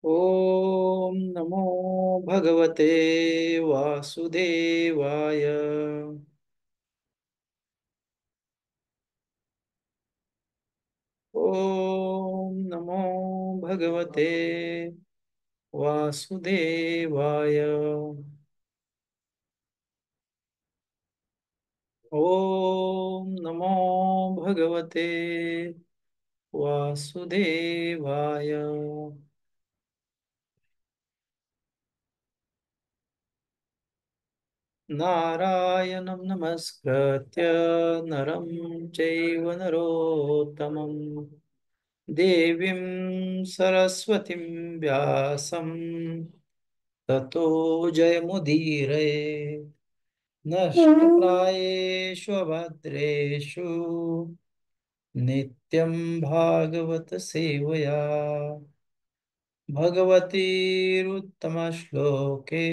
ओम नमो भगवते वासुदेवाय। ओम नमो भगवते वासुदेवाय। ओम नमो भगवते वासुदेवाय। नारायणं नमस्कृत्य नरं चैव नरोत्तमम् देवीं सरस्वतीं व्यासं ततो जयमुदीरये। नष्टप्रायेषु अभद्रेषु नित्यं भागवत सेवया भगवतीरुत्तमश्लोके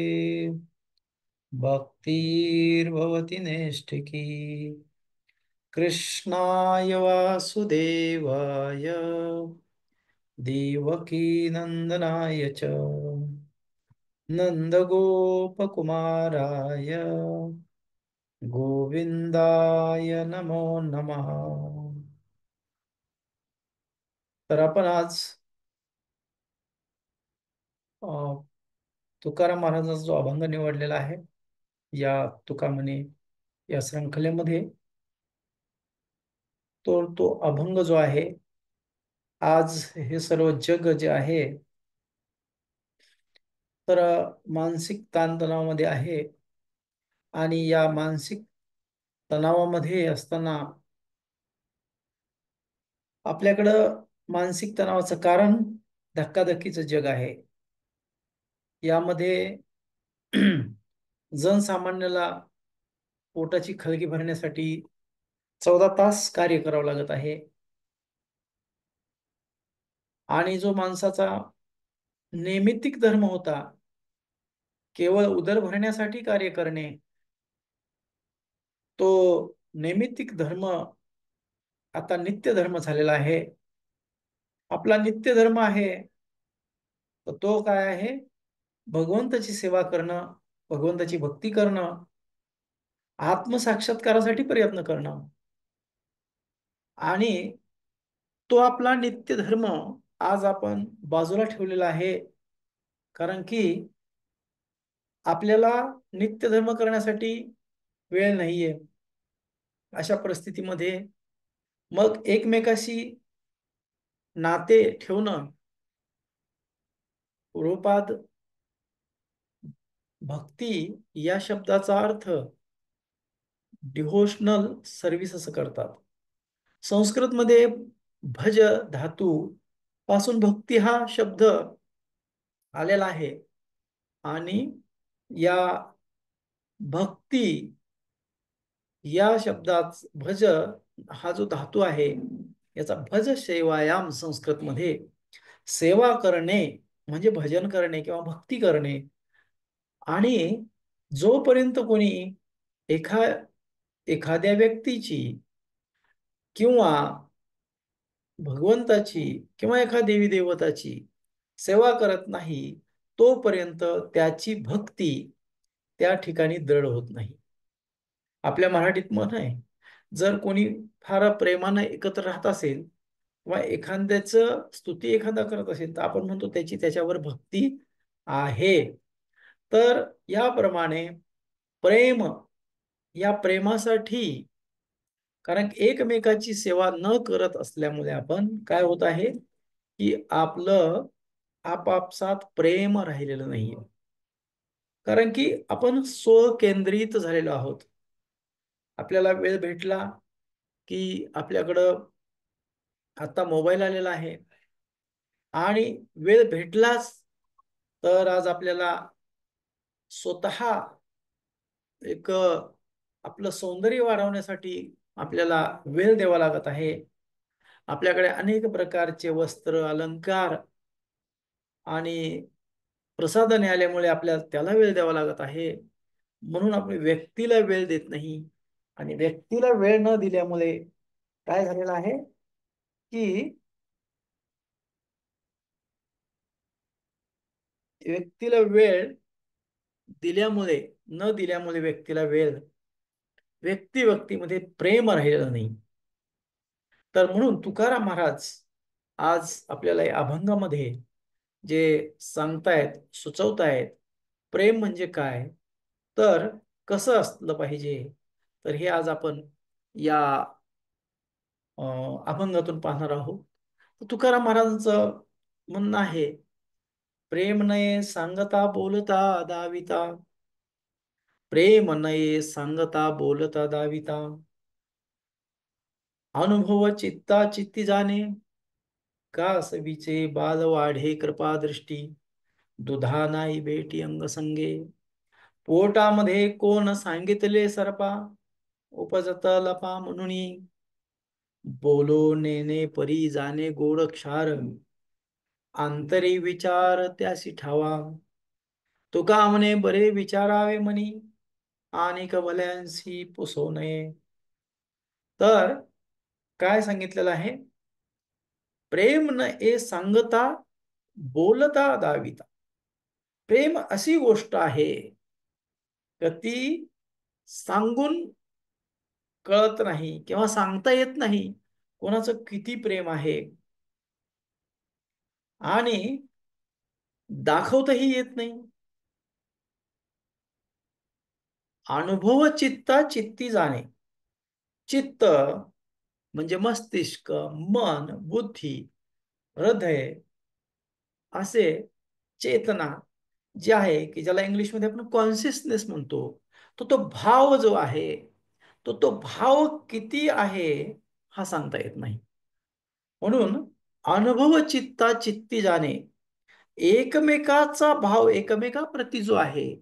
भक्तिर्भवति नैष्ठिकी। कृष्णाय वासुदेवाय देवकीनन्दनाय च नन्दगोपकुमाराय गोविंदाय नमो नमः। तर आपण आज अ, तुकाराम महाराजांचा जो अभंग निवडलेला आहे या तुका म्हणे या श्रृंखलेमध्ये, तो अभंग जो आहे, आज हे सर्व जग जे आहे तर मानसिक ताणतणावामध्ये आहे. आणि या मानसिक तणावामध्ये असताना आपल्याकडं मानसिक तणावाचं कारण धक्काधक्कीचं जग आहे. यामध्ये जनसामान्याला पोटाची खळगी भरण्यासाठी 14 तास कार्य करावं लागत आहे. आणि जो माणसाचा नैमित्तिक धर्म होता, केवळ उदर भरण्यासाठी कार्य करणे, तो नैमित्तिक धर्म आता नित्य धर्म झालेला आहे. आपला नित्य धर्म आहे तर तो काय आहे? भगवंताची सेवा करणं, भगवंताची भक्ती करणं, आत्मसाक्षात्कारासाठी प्रयत्न करणं. आणि तो आपला नित्य धर्म आज आपण बाजूला ठेवलेला आहे. कारण की आपल्याला नित्य धर्म करण्यासाठी वेळ नाहीये. अशा परिस्थितीमध्ये मग एकमेकाशी नाते ठेवणं, पूर्वपाद भक्ती या शब्दाचा अर्थ डिव्होशनल सर्व्हिस असं करतात. संस्कृतमध्ये भज धातू पासून भक्ती हा शब्द आलेला आहे. आणि या भक्ती या शब्दात भज हा जो धातू आहे, याचा भज सेवायाम संस्कृतमध्ये सेवा करणे म्हणजे भजन करणे किंवा भक्ती करणे. आणि जोपर्यंत कोणी एखा एखाद्या व्यक्तीची किंवा भगवंताची किंवा एका देवी देवताची सेवा करत नाही, तोपर्यंत त्याची भक्ती त्या ठिकाणी दृढ होत नाही. आपल्या मराठीत म्हण आहे, जर कोणी फार प्रेमानं एकत्र राहत असेल किंवा एखाद्याचं स्तुती एखादा करत असेल, तर आपण म्हणतो त्याची त्याच्यावर भक्ती आहे. तर याप्रमाणे प्रेम, या प्रेमासाठी, कारण एकमेकाची सेवा न करत असल्यामुळे आपण काय होत आहे की आपलं आपापसात प्रेम राहिलेलं नाहीये. कारण की आपण स्वकेंद्रित झालेलो आहोत. आपल्याला वेळ भेटला की आपल्याकडं आता मोबाईल आलेला आहे. आणि वेळ भेटलाच तर आज आपल्याला स्वतः एक आपलं सौंदर्य वाढवण्यासाठी आपल्याला वेळ द्यावा लागत आहे. आपल्याकडे अनेक प्रकारचे वस्त्र अलंकार आणि प्रसाधने आल्यामुळे आपल्याला त्याला वेळ द्यावा लागत आहे. म्हणून आपण व्यक्तीला वेळ देत नाही. आणि व्यक्तीला वेळ न दिल्यामुळे काय झालेलं आहे की व्यक्तीला वेळ दिल्यामुळे, न दिल्यामुळे व्यक्तीला वेळ, व्यक्ती व्यक्तीमध्ये प्रेम राहिलेलं नाही. तर म्हणून तुकाराम महाराज आज आपल्याला या अभंगामध्ये जे सांगतायत, सुचवतायत, प्रेम म्हणजे काय, तर कसं असलं पाहिजे, तर हे आज आपण या अभंगातून पाहणार आहोत. तुकाराम महाराजांचं म्हणणं आहे, प्रेम नये सांगता बोलता दाविता, प्रेम नये सांगता बोलता दाविता, अनुभव चित्ता चित्ती जाणे, का सवीचे बाल वाढे कृपा दृष्टी, दुधा नाही भेटी अंगसंगे, पोटामध्ये कोण सांगितले सरपा, उपजत लपा म्हणून, बोलो नेने परी जाणे गोड क्षार, आंतरी विचार त्यासी ठावा, तुका म्हणे बरे विचारावे मनी, आणि भल्यांशी पुसू नये. तर काय सांगितलेलं आहे, प्रेम न ए सांगता बोलता दाविता. प्रेम अशी गोष्ट आहे तर ती सांगून कळत नाही किंवा सांगता येत नाही कोणाचं किती प्रेम आहे, आणि दाखवताही येत नाही. अनुभव चित्ता चित्ती जाणे. चित्त म्हणजे मस्तिष्क, मन, बुद्धी, हृदय, असे चेतना जे आहे की ज्याला इंग्लिशमध्ये आपण कॉन्शियसनेस म्हणतो, तो भाव जो आहे, तो भाव किती आहे हा सांगता येत नाही. म्हणून अनुभव चित्ता चित्ती जाणे, एकमेकाचा भाव एकमेकाप्रती जो आहे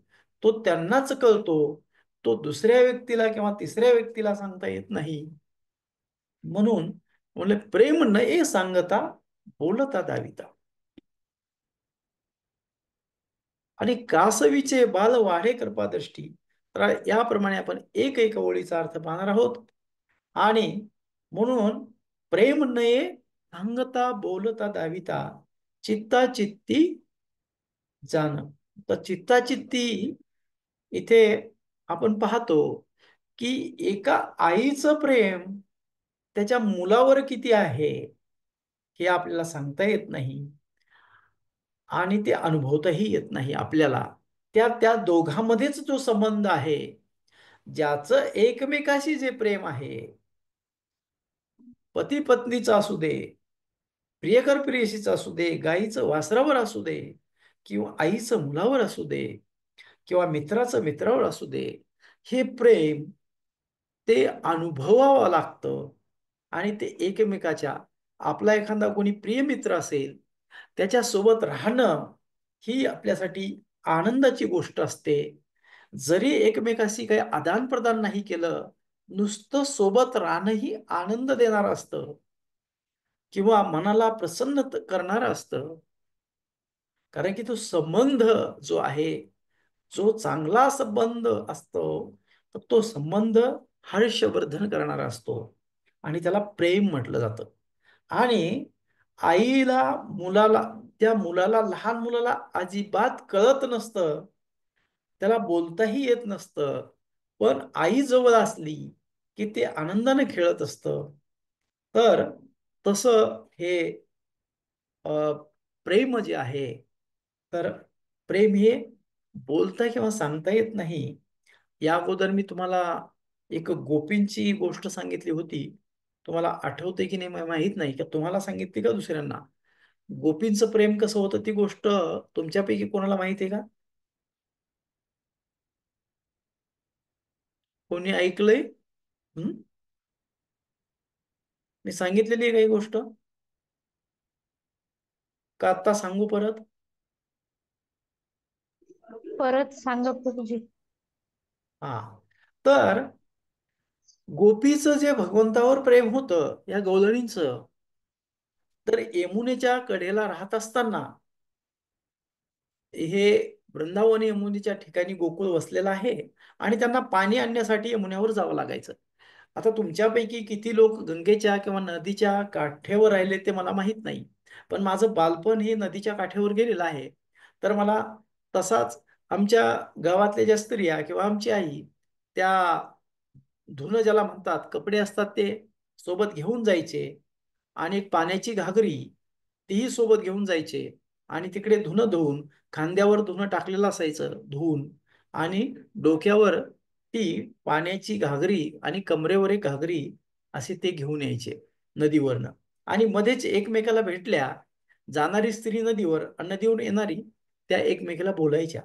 तो त्यांनाच कळतो, तो दुसऱ्या व्यक्तीला किंवा तिसऱ्या व्यक्तीला सांगता येत नाही. म्हणून म्हणले प्रेम नये सांगता बोलता दाविता. आणि कासवीचे बाल वाढे कृपादृष्टी. तर याप्रमाणे आपण एक एक ओळीचा अर्थ पाहणार आहोत. आणि म्हणून प्रेम नये सांगता बोलता दाविता, चित्ता चित्ती जाण. तर चित्ता चित्ती इथे आपण पाहतो की एका आईचं प्रेम त्याच्या मुलावर किती आहे हे आपल्याला सांगता येत नाही, आणि ते अनुभवताही येत नाही आपल्याला. त्या त्या दोघांमध्येच जो संबंध आहे, ज्याचं एकमेकाशी जे प्रेम आहे, पती पत्नीचा असू दे, प्रियकर प्रियसीचा असू दे, गाईचं वासरावर असू दे, किंवा आईचं मुलावर असू दे, किंवा मित्राचं मित्रावर असू दे, हे प्रेम ते अनुभवावं लागतं. आणि ते एकमेकाच्या, आपला एखादा कोणी प्रिय मित्र असेल त्याच्या सोबत राहणं ही आपल्यासाठी आनंदाची गोष्ट असते. जरी एकमेकाशी काही आदान प्रदान नाही केलं, नुसतं सोबत राहणंही आनंद देणार असतं किंवा मनाला प्रसन्न करणारं असतं. कारण की तो संबंध जो आहे, जो चांगला संबंध असतो, तर तो संबंध हर्षवर्धन करणारा असतो आणि त्याला प्रेम म्हटलं जातं. आणि आईला मुलाला, त्या मुलाला, लहान मुलाला अजिबात कळत नसतं, त्याला बोलताही येत नसतं, पण आई जवळ असली की ते आनंदाने खेळत असतं. तर तसं हे अ, प्रेम जे आहे, तर प्रेम हे बोलता किंवा सांगता येत नाही. या अगोदर मी तुम्हाला एक गोपींची गोष्ट सांगितली होती. तुम्हाला आठवते की नाही माहित नाही, का तुम्हाला सांगितली का दुसऱ्यांना? गोपींचं प्रेम कसं होतं ती गोष्ट तुमच्यापैकी कोणाला माहिती आहे का? कोणी ऐकलंय? हं? मी सांगितलेली आहे काही गोष्ट, का आता सांगू परत? परत सांगा प्रभूजी. हा. तर गोपीचं जे भगवंतावर प्रेम होतं या गवळणींचं, तर यमुनेच्या कडेला राहत असताना, हे वृंदावन यमुनेच्या ठिकाणी गोकुळ वसलेलं आहे आणि त्यांना पाणी आणण्यासाठी यमुनेवर जावं लागायचं. आता तुमच्यापैकी किती लोक गंगेच्या किंवा नदीच्या काठेवर राहिले ते मला माहित नाही, पण माझं बालपण हे नदीच्या काठेवर गेलेलं आहे. तर मला तसाच आमच्या गावातल्या ज्या स्त्रिया किंवा आमची आई त्या धुणं ज्याला म्हणतात कपडे असतात ते सोबत घेऊन जायचे आणि एक पाण्याची घागरी तीही सोबत घेऊन जायचे आणि तिकडे धुणं धुवून खांद्यावर धुणं टाकलेलं असायचं धुवून आणि डोक्यावर ती पाण्याची घागरी आणि कमरेवर एक घागरी असे ते घेऊन यायचे नदीवरनं आणि मध्येच एकमेकाला भेटल्या जाणारी स्त्री नदीवर आणि नदीवरून येणारी त्या एकमेकाला बोलायच्या.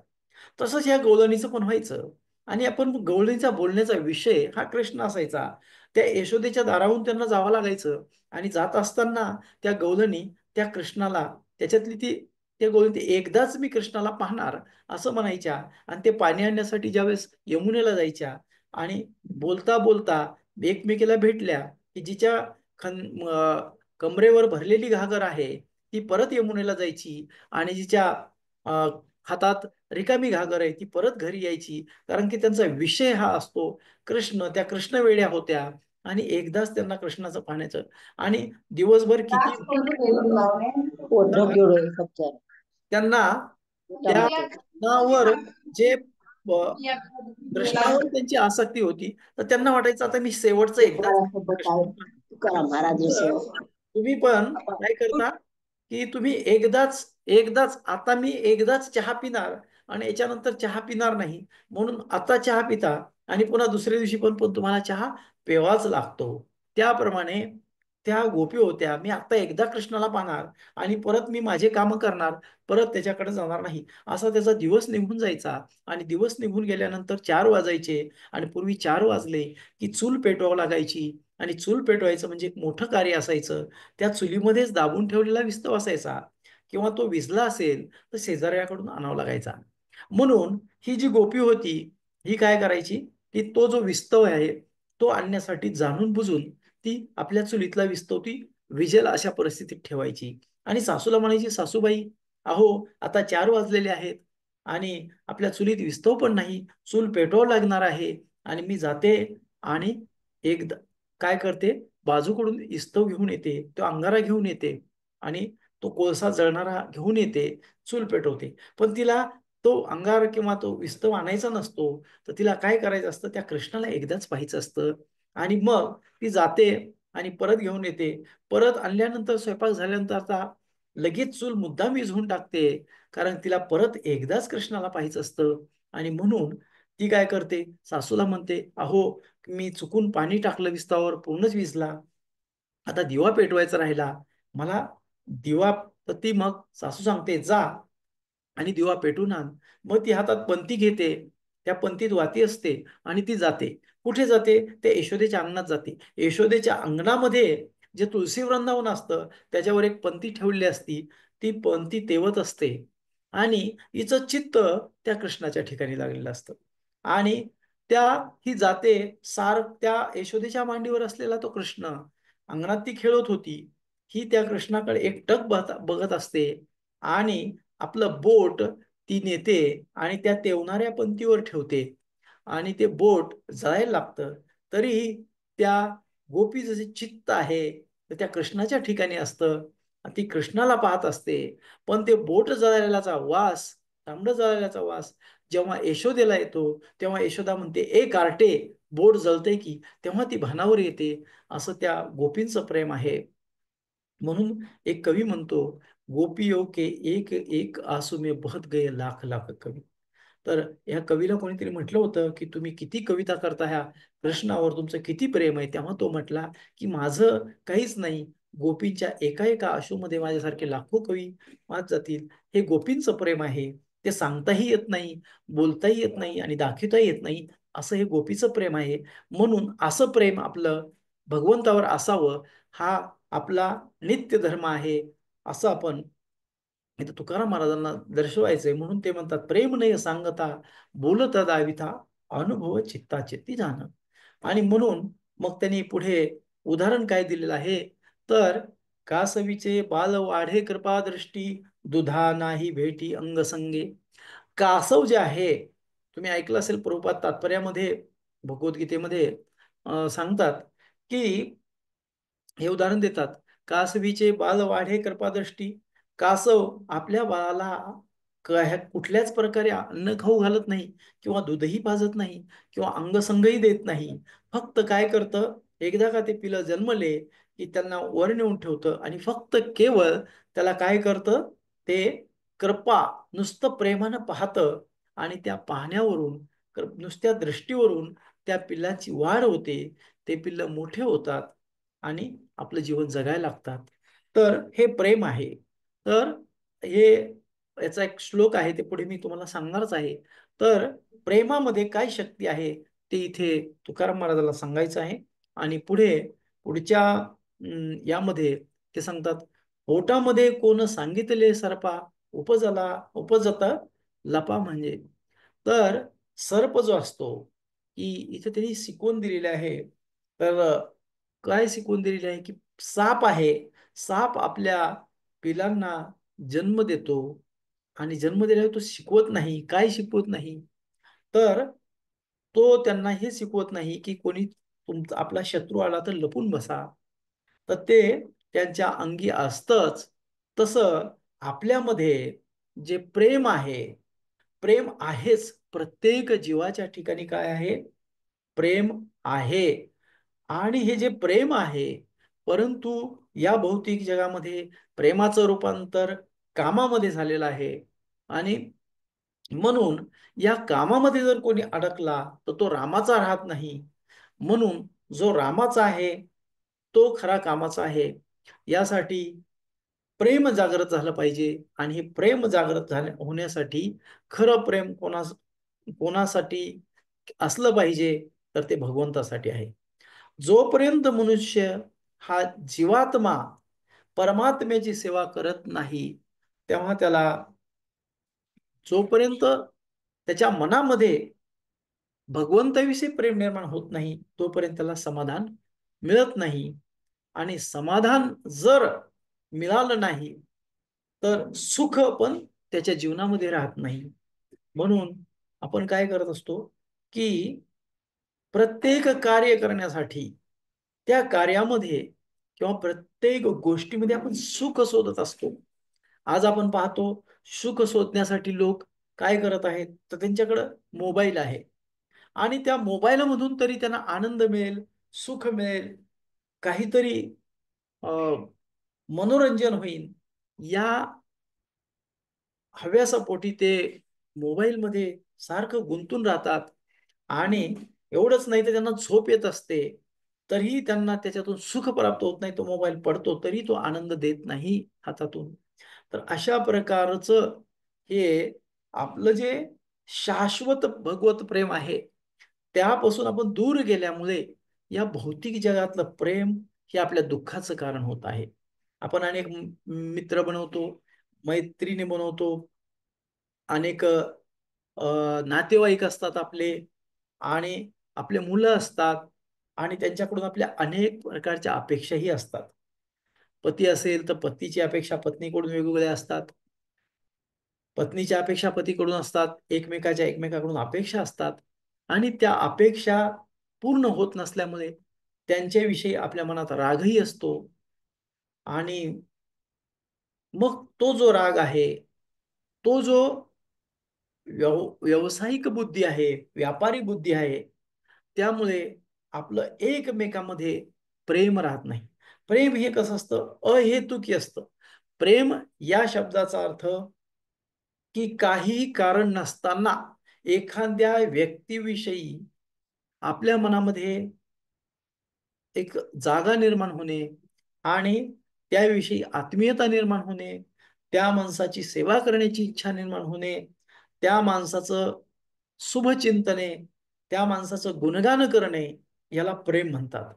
तसंच या गवळणीचं पण व्हायचं आणि आपण गवळणीचा बोलण्याचा विषय हा कृष्ण असायचा. त्या यशोदेच्या दाराहून त्यांना जावं लागायचं आणि जात असताना त्या गवळणी त्या कृष्णाला त्याच्यातली ती त्या गवळणी एकदाच मी कृष्णाला पाहणार असं म्हणायच्या आणि ते पाणी आणण्यासाठी ज्यावेळेस यमुनेला जायच्या आणि बोलता बोलता एकमेकीला भेटल्या की जिच्या खन कमरेवर भरलेली घागर आहे ती परत यमुनेला जायची आणि जिच्या हातात रिकामी घागर आहे ती परत घरी यायची कारण की त्यांचा विषय हा असतो कृष्ण. त्या कृष्ण वेड्या होत्या आणि एकदाच त्यांना कृष्णाचं पाहण्याचं आणि दिवसभर किती त्यांना त्या कृष्णावर जे कृष्णावर त्यांची आसक्ती होती तर त्यांना वाटायचं आता मी शेवटचं एकदाच कृष्ण पाहीन. तर तुम्ही पण काय करता की तुम्ही एकदाच एकदाच आता मी एकदाच चहा पिणार आणि याच्यानंतर चहा पिणार नाही म्हणून आता चहा पिता आणि पुन्हा दुसऱ्या दिवशी पण तुम्हाला चहा प्यावाच लागतो. त्याप्रमाणे त्या गोपी होत्या मी आता एकदा कृष्णाला पाहणार आणि परत मी माझे काम करणार परत त्याच्याकडे जाणार नाही असा त्याचा दिवस निघून जायचा आणि दिवस निघून गेल्यानंतर 4 वाजायचे आणि पूर्वी 4 वाजले की चूल पेटवावं लागायची आणि चूल पेटवायचं म्हणजे एक मोठं कार्य असायचं. त्या चुलीमध्येच दाबून ठेवलेला विस्तव असायचा किंवा तो विजला असेल तर शेजाऱ्याकडून आणावा लागायचा. म्हणून ही जी गोपी होती ही काय करायची की तो जो विस्तव आहे तो आणण्यासाठी जाणून बुजून ती आपल्या चुलीतला विस्तव ती विजेल अशा परिस्थितीत ठेवायची आणि सासूला म्हणायची सासूबाई अहो आता 4 वाजलेले आहेत आणि आपल्या चुलीत विस्तव पण नाही चूल पेटवावं लागणार आहे आणि मी जाते आणि एकदा काय करते बाजूकडून इस्तव घेऊन येते तो अंगारा घेऊन येते आणि तो कोळसा जळणारा घेऊन येते चूल पेटवते. पण तिला तो अंगार किंवा तो विस्तव आणायचा नसतो तर तिला काय करायचं असतं त्या कृष्णाला एकदाच पाहायचं असतं आणि मग ती जाते आणि परत घेऊन येते. परत आणल्यानंतर स्वयंपाक झाल्यानंतर आता लगेच चूल मुद्दाम विझवून टाकते कारण तिला परत एकदाच कृष्णाला पाहायचं असतं आणि म्हणून ती काय करते सासूला म्हणते अहो मी चुकून पाणी टाकलं विस्तावर पूर्णच विजला आता दिवा पेटवायचा राहिला मला दिवा. तर ती मग सासू सांगते जा आणि दिवा पेटून आण. मग ती हातात पंती घेते त्या पंतीत वाती असते आणि ती जाते. कुठे जाते त्या यशोदेच्या अंगणात जाते. यशोदेच्या अंगणामध्ये जे तुळशी वृंदावन असतं त्याच्यावर एक पंती ठेवलेली असती ती पंती तेवत असते आणि हिचं चित्त त्या कृष्णाच्या ठिकाणी लागलेलं असतं आणि त्या ही जाते सार त्या यशोदेच्या मांडीवर असलेला तो कृष्ण अंगणात ती खेळत होती ही त्या कृष्णाकडे एकटक बघत असते आणि आपलं बोट ती नेते आणि त्या तेवणाऱ्या पंथीवर ठेवते आणि ते बोट जळायला लागतं तरीही त्या गोपीचं जे चित्त आहे तर त्या कृष्णाच्या ठिकाणी असतं. ती कृष्णाला पाहत असते पण ते बोट जळालेल्याचा वास तांबड जळालेल्याचा वास जेव्हा यशोदेला येतो तेव्हा यशोदा म्हणते ए कार्टे बोट जळते की तेव्हा ती भानावर येते. असं त्या गोपींचं प्रेम आहे. म्हणून एक कवी म्हणतो गोपियों के एक एक आंसू में बहत गए लाख लाख कवी. तर ह्या कवीला कोणीतरी म्हटलं होतं की तुम्ही किती कविता करता ह्या कृष्णावर तुमचं किती प्रेम आहे तेव्हा तो म्हटला की माझं काहीच नाही गोपींच्या एका एका आशूमध्ये माझ्यासारखे लाखो कवी वाच जातील. हे गोपींचं प्रेम आहे ते सांगताही येत नाही बोलताही येत नाही आणि दाखवताही येत नाही असं हे गोपीचं प्रेम आहे. म्हणून असं प्रेम आपलं भगवंतावर असावं हा आपला नित्य धर्म आहे असं आपण इथं तुकाराम महाराजांना दर्शवायचंय. म्हणून ते म्हणतात प्रेम नाही सांगता बोलता दाविता अनुभव चित्ता चित्ती जाण. आणि म्हणून मग त्यांनी पुढे उदाहरण काय दिलेलं आहे तर कासवीचे बाल वाढे कृपा दृष्टी दुधा नाही भेटी अंगसंगे. कासव जे आहे तुम्ही ऐकलं असेल प्रभुपाद तात्पर्यामध्ये भगवद्गीतेमध्ये सांगतात की हे उदाहरण देतात कासवीचे बाल वाढे कृपादृष्टी. कासव आपल्या बाळाला कुठल्याच प्रकारे अन्न खाऊ घालत नाही किंवा दूधही पाजत नाही किंवा अंगसंगही देत नाही. फक्त काय करतं, एकदा का ते पिलं जन्मले की त्यांना वर नेऊन ठेवतं आणि फक्त केवळ त्याला काय करतं, ते कृपा नुसतं प्रेमानं पाहतं आणि त्या पाहण्यावरून, नुसत्या दृष्टीवरून त्या पिल्लाची वाढ होते. ते पिल्लं मोठे होतात आणि आपलं जीवन जगायला लागतात. तर हे प्रेम आहे. तर हे याचा एक श्लोक आहे, ते पुढे मी तुम्हाला सांगणारच आहे. तर प्रेमामध्ये काय शक्ती आहे ते इथे तुकाराम महाराजाला सांगायचं आहे. आणि पुढच्या यामध्ये ते सांगतात, पोटामध्ये कोण सांगितले सर्पा, उपजता लपा म्हणजे. तर सर्प जो असतो, की इथे त्यांनी शिकवून दिलेले आहे. तर काय शिकवून दिलेले आहे, की साप आहे, साप आपल्या पिलांना जन्म देतो आणि जन्म दिल्यावर तो शिकवत नाही. काय शिकवत नाही, तर तो त्यांना हे शिकवत नाही की कोणी तुमचा आपला शत्रू आला तर लपून बसा. तर ते त्यांच्या अंगी असतंच. तसं आपल्यामध्ये जे प्रेम आहे, प्रेम आहेच. प्रत्येक जीवाच्या ठिकाणी काय आहे, प्रेम आहे. आणि हे जे प्रेम आहे, परंतु या भौतिक जगामध्ये प्रेमाचं रूपांतर कामामध्ये झालेलं आहे. आणि म्हणून या कामामध्ये जर कोणी अडकला तर तो रामाचा राहत नाही. म्हणून जो रामाचा आहे तो खरा कामाचा आहे. यासाठी प्रेम जागृत झालं पाहिजे. आणि हे प्रेम जागृत होण्यासाठी खरं प्रेम कोणासाठी असलं पाहिजे, तर ते भगवंतासाठी आहे. जोपर्यंत मनुष्य हा जीवात्मा परमात्म्याची सेवा करत नाही, तेव्हा त्याला, जोपर्यंत त्याच्या मनामध्ये भगवंताविषयी प्रेम निर्माण होत नाही, तोपर्यंत त्याला समाधान मिळत नाही. आणि समाधान जर मिळालं नाही तर सुख पण त्याच्या जीवनामध्ये राहत नाही. म्हणून आपण काय करत असतो, की प्रत्येक कार्य करण्यासाठी त्या कार्यामध्ये किंवा प्रत्येक गोष्टीमध्ये आपण सुख शोधत असतो. आज आपण पाहतो, सुख शोधण्यासाठी लोक काय करत आहेत, तर त्यांच्याकडं मोबाईल आहे आणि त्या मोबाईलमधून तरी त्यांना आनंद मिळेल, सुख मिळेल, काहीतरी अं, मनोरंजन होईल, या हव्यासापोटी ते मोबाईलमध्ये सारखं गुंतून राहतात. आणि एवढंच नाही तर त्यांना झोप येत असते, तरीही त्यांना त्याच्यातून सुख प्राप्त होत नाही. तो मोबाईल पडतो तरी तो आनंद देत नाही हातातून. तर अशा प्रकारचं हे आपलं जे शाश्वत भगवत प्रेम आहे, त्यापासून आपण दूर गेल्यामुळे या भौतिक जगातलं प्रेम हे आपल्या दुःखाचं कारण होत आहे. आपण अनेक मित्र बनवतो, मैत्रिणी बनवतो, अनेक नातेवाईक असतात आपले, आणि आपले मुलं असतात, आणि त्यांच्याकडून आपल्या अनेक प्रकारच्या अपेक्षाही असतात. पती असेल तर पतीची अपेक्षा पत्नीकडून वेगवेगळ्या असतात, पत्नीच्या अपेक्षा पतीकडून असतात, एकमेकाकडून अपेक्षा असतात. आणि त्या अपेक्षा पूर्ण होत नसल्यामुळे त्यांच्याविषयी आपल्या मनात रागही असतो. आणि मग तो जो राग आहे, तो जो व्यावसायिक बुद्धी आहे, व्यापारी बुद्धी आहे, त्यामुळे आपलं एकमेकामध्ये प्रेम राहत नाही. प्रेम हे कसं असतं, अहेतुकी असतं. प्रेम या शब्दाचा अर्थ, की काही कारण नसताना एखाद्या व्यक्तीविषयी आपल्या मनामध्ये एक जागा निर्माण होणे आणि त्याविषयी आत्मीयता निर्माण होणे, त्या माणसाची सेवा करण्याची इच्छा निर्माण होणे, त्या माणसाचं शुभचिंतने, त्या माणसाचं गुणगान करणे, याला प्रेम म्हणतात.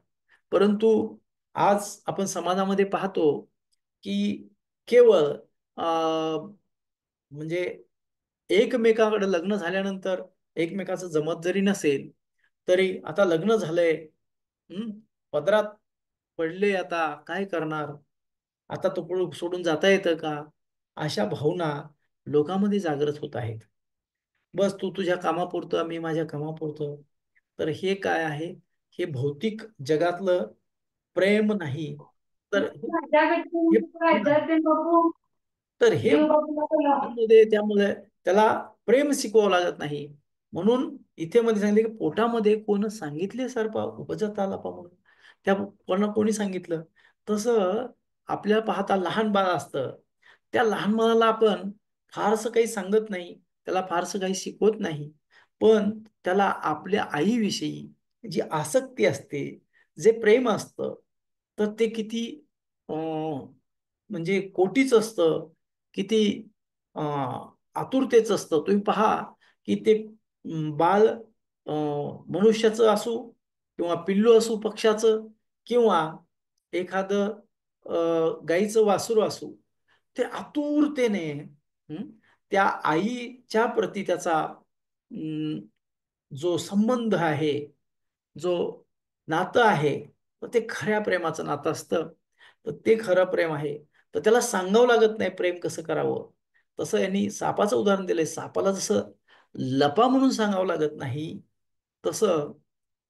परंतु आज आपण समाजामध्ये पाहतो की केवळ म्हणजे एकमेकाकडे लग्न झाल्यानंतर एकमेकाचं जमत जरी नसेल, तरी आता लग्न झालंय, पदरात पडले, आता काय करणार, आता तो सोडून जाता येतं का, अशा भावना लोकांमध्ये जागृत होत आहेत. बस तू तुझ्या कामापुरतं, मी माझ्या कामापुरतं. तर हे काय आहे, हे भौतिक जगातलं प्रेम नाही, तर हे हे तर हे मध्ये त्यामुळे त्याला प्रेम शिकवावं लागत नाही. म्हणून इथे मध्ये सांगितले की पोटामध्ये कोण सांगितले सर्पा उपजत आला पा म्हणून. त्या कोणी सांगितलं. तसं आपल्याला पाहता लहान बाळ असतं, त्या लहान मुलाला आपण फारसं काही सांगत नाही, त्याला फारसं काही शिकवत नाही, पण त्याला आपल्या आईविषयी जी आसक्ती असते, जे प्रेम असतं, तर ते किती म्हणजे कोटीच असतं, किती आतुरतेच असतं. तुम्ही पहा की ते बाल मनुष्याचं असू किंवा पिल्लू असू पक्षाचं, किंवा एखादं गाईचं वासरू असू, ते आतुरतेने हं, त्या आईच्या प्रती त्याचा जो संबंध आहे, जो नातं आहे, तर ते खऱ्या प्रेमाचं नातं असतं. तर ते खरं प्रेम आहे. तर त्याला सांगावं लागत नाही प्रेम कसं करावं. तसं यांनी सापाचं उदाहरण दिलंय. सापाला जसं लपा म्हणून सांगावं लागत नाही, तसं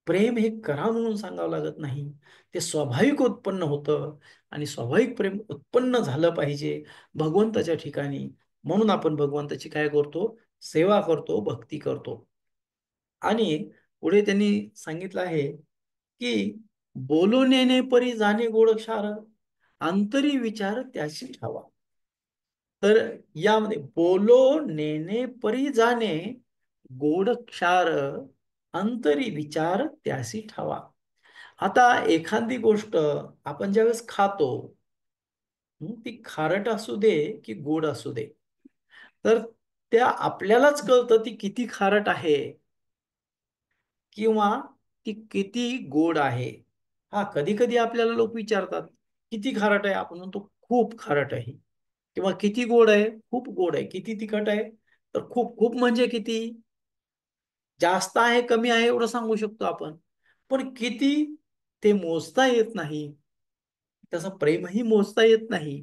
प्रेम हे करा म्हणून सांगावं लागत नाही. ते स्वाभाविक उत्पन्न होतं, आणि स्वाभाविक प्रेम उत्पन्न झालं पाहिजे भगवंताच्या ठिकाणी. म्हणून आपण भगवंताची काय करतो? सेवा करतो, भक्ती करतो. आणि पुढे त्यांनी सांगितलं आहे की बोलो नेणे परी जाणे गोड क्षार, अंतरी विचार त्याशी ठावा. तर यामध्ये बोलो नेणे परी जाणे गोड क्षार, अंतरी विचार त्याशी ठावा. आता एखादी गोष्ट आपण ज्यावेळेस खातो, ती खारट असू दे की गोड असू दे, तर त्या आपल्यालाच कळतं ती किती खारट आहे किंवा ती किती गोड आहे. हा, कधी कधी आपल्याला लोक विचारतात किती खारट आहे, आपण म्हणतो खूप खारट आहे. किंवा किती गोड आहे, खूप गोड आहे. किती तिखट आहे, तर खूप खूप म्हणजे किती, जास्त आहे कमी आहे एवढं सांगू शकतो आपण. पण किती, ते मोजता येत नाही. त्याचं प्रेमही मोजता येत नाही.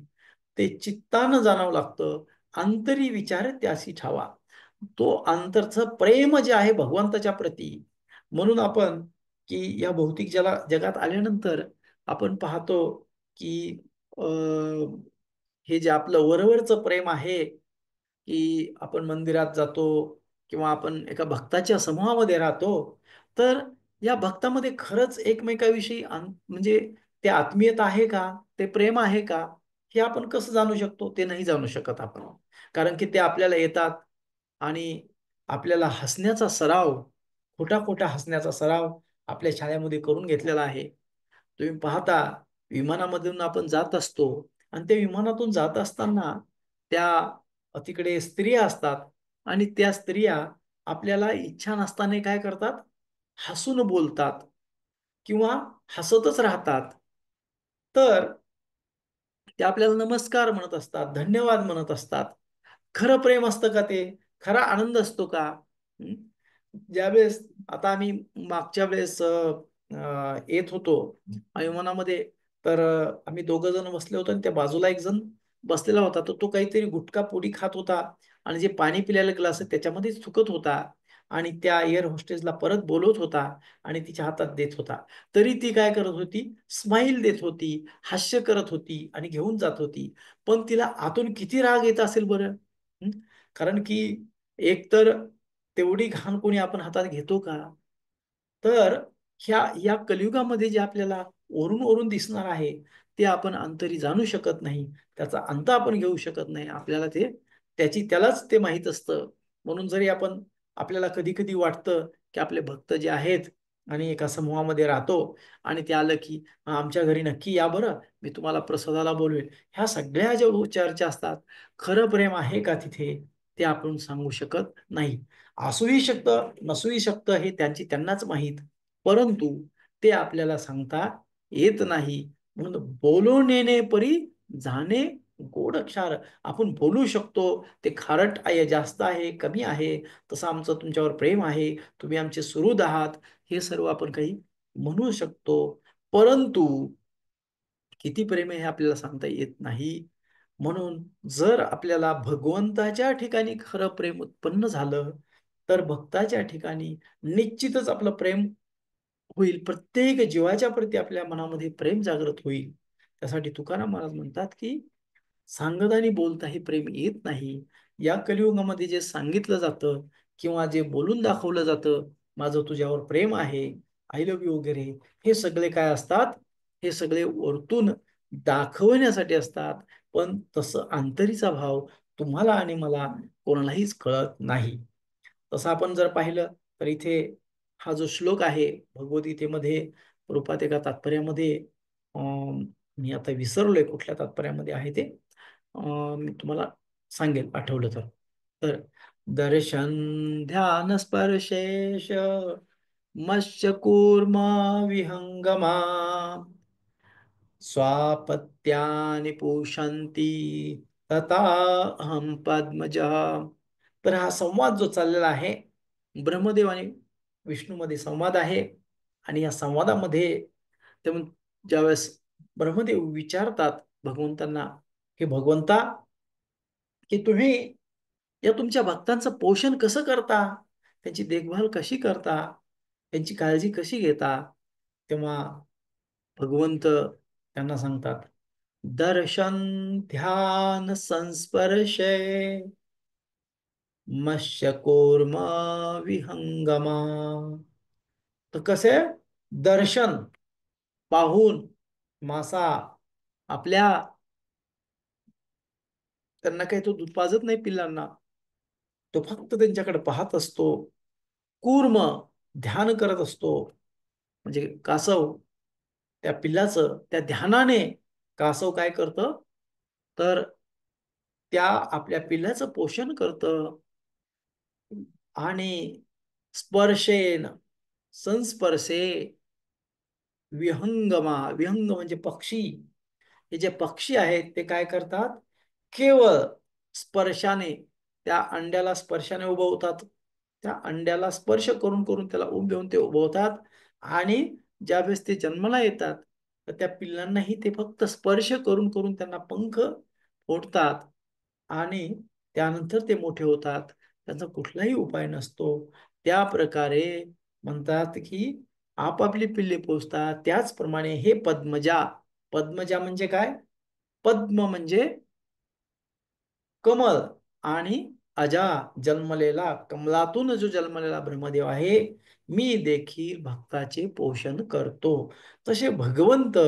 ते चित्तानं जाणावं लागतं. अंतरी विचार त्याशी ठावा. तो अंतरचं प्रेम जे आहे भगवंताच्या प्रती. म्हणून आपण की या भौतिक जगात आल्यानंतर आपण पाहतो की हे जे आपलं वरवरचं प्रेम आहे, की आपण मंदिरात जातो किंवा आपण एका भक्ताच्या समूहामध्ये राहतो, तर या भक्तामध्ये खरंच एकमेकाविषयी म्हणजे ते आत्मीयता आहे का, ते प्रेम आहे का, हे आपण कसं जाणू शकतो? ते नाही जाणू शकत आपण. कारण की ते आपल्याला येतात आणि आपल्याला हसण्याचा सराव, खोटा खोटा हसण्याचा सराव आपल्या शाळेमध्ये करून घेतलेला आहे. तुम्ही पाहता, विमानामधून आपण जात असतो, आणि त्या विमानातून जात असताना त्या तिकडे स्त्रिया असतात, आणि त्या स्त्रिया आपल्याला इच्छा नसताना काय करतात? हसून बोलतात किंवा हसतच राहतात. तर ते आपल्याला नमस्कार म्हणत असतात, धन्यवाद म्हणत असतात. खरं प्रेम असतं का ते? खरा आनंद असतो का? हं? ज्यावेळेस आता आम्ही मागच्या वेळेस येत होतो आणि विमानामध्ये, तर आम्ही दोघं जण बसले होतो, आणि त्या बाजूला एक जण बसलेला होता. तर तो काहीतरी गुटखा पोडी खात होता, आणि जे पाणी पिल्याला ग्लास त्याच्यामध्येच थुकत होता, आणि त्या एअर होस्टेसला परत बोलवत होता आणि तिच्या हातात देत होता. तरी ती काय करत होती? स्माईल देत होती, हास्य करत होती आणि घेऊन जात होती. पण तिला आतून किती राग येत असेल बरं? हं? कारण की एकतर तेवढी घाण कोणी आपण हातात घेतो का? तर ह्या या कलियुगामध्ये जे आपल्याला ओरून ओरून दिसणार आहे, ते आपण अंतरी जाणू शकत नाही. त्याचा अंत आपण घेऊ शकत नाही. आपल्याला त्यालाच ते माहीत असतं. म्हणून जरी आपल्याला कधी कधी वाटतं की आपले भक्त जे आहेत, आणि एका समूहामध्ये राहतो, आणि ते आलं की आमच्या घरी नक्की या बरं, मी तुम्हाला प्रसादाला बोलवेल." ह्या सगळ्या ज्या चर्चा असतात, खरं प्रेम आहे का तिथे, ते आपण सांगू शकत नाही. असूही शकतं, नसूही शकतं, हे त्यांनाच माहीत. परंतु ते आपल्याला सांगता येत नाही. म्हणून बोलो नेणे परी जाणे गोड क्षार. आपण बोलू शकतो, ते खारट आहे, जास्त आहे, कमी आहे, तसं आमचं तुमच्यावर प्रेम आहे, तुम्ही आमचे सुहृद आहात, हे सर्व आपण काही म्हणू शकतो. परंतु किती प्रेम आहे हे आपल्याला सांगता येत नाही. म्हणून जर आपल्याला भगवंताच्या ठिकाणी खरं प्रेम उत्पन्न झालं, तर भक्ताच्या ठिकाणी निश्चितच आपलं प्रेम होईल. प्रत्येक जीवाच्या प्रती आपल्या मनामध्ये प्रेम जागृत होईल. त्यासाठी तुकाराम महाराज म्हणतात की सांगत आणि बोलता हे प्रेम येत नाही. या कलियुगामध्ये जे सांगितलं जातं किंवा जे बोलून दाखवलं जातं, माझं तुझ्यावर प्रेम आहे, आय लव्ह यू वगैरे, हे सगळे काय असतात? हे सगळे वरतून दाखवण्यासाठी असतात. पण तसं आंतरीचा भाव तुम्हाला आणि मला कोणालाहीच कळत नाही. तसं आपण जर पाहिलं तर इथे हा जो श्लोक आहे भगवद्गीतेमध्ये रूपात एका तात्पर्यामध्ये, मी आता विसरलोय कुठल्या तात्पर्यामध्ये आहे ते, मी तुम्हाला सांगेल आठवलं तर. तर दर्शन ध्यान स्पर्शेश मश्य कूर्म विहंगमा स्वापत्यानि पुषंती तथा अहम पद्मज. तर हा संवाद जो चाललेला आहे, ब्रह्मदेव आणि विष्णूमध्ये संवाद आहे. आणि या संवादामध्ये ते ज्यावेळेस ब्रह्मदेव विचारतात भगवंतांना, की भगवंता, की तुम्ही या तुमच्या भक्तांचं पोषण कसं करता, त्यांची देखभाल कशी करता, त्यांची काळजी कशी घेता, तेव्हा भगवंत त्यांना सांगतात, दर्शन ध्यान संस्पर्शे मत्स्य कूर्म विहंगमा. तर कसे? दर्शन पाहून मासा आपल्या, त्यांना काही तो दूध पाजत नाही पिल्लांना, तो फक्त त्यांच्याकडे पाहत असतो. कूर्म ध्यान करत असतो, म्हणजे कासव त्या पिल्लाचं त्या ध्यानाने कासव काय करतं, तर त्या आपल्या पिल्लाचं पोषण करतं. आणि स्पर्शेन संस्पर्शे विहंगमा, विहंग म्हणजे पक्षी, हे जे पक्षी आहेत ते काय करतात, केवळ स्पर्शाने त्या अंड्याला स्पर्शाने उभवतात. त्या अंड्याला स्पर्श करून करून त्याला उभवून ते उभवतात. आणि ज्यावेळेस ते जन्माला येतात तर त्या पिल्लांनाही ते फक्त स्पर्श करून करून त्यांना पंख फोडतात. आणि त्यानंतर ते मोठे होतात. त्यांचा कुठलाही उपाय नसतो. त्या प्रकारे म्हणतात की आपापली पिल्ले पोचतात. त्याचप्रमाणे हे पद्मजा, पद्मजा म्हणजे काय? पद्म म्हणजे कमळ, आणि अजा जन्मलेला, कमलातून जो जन्मलेला ब्रह्मदेव आहे, मी देखील भक्ताचे पोषण करतो. तसे भगवंत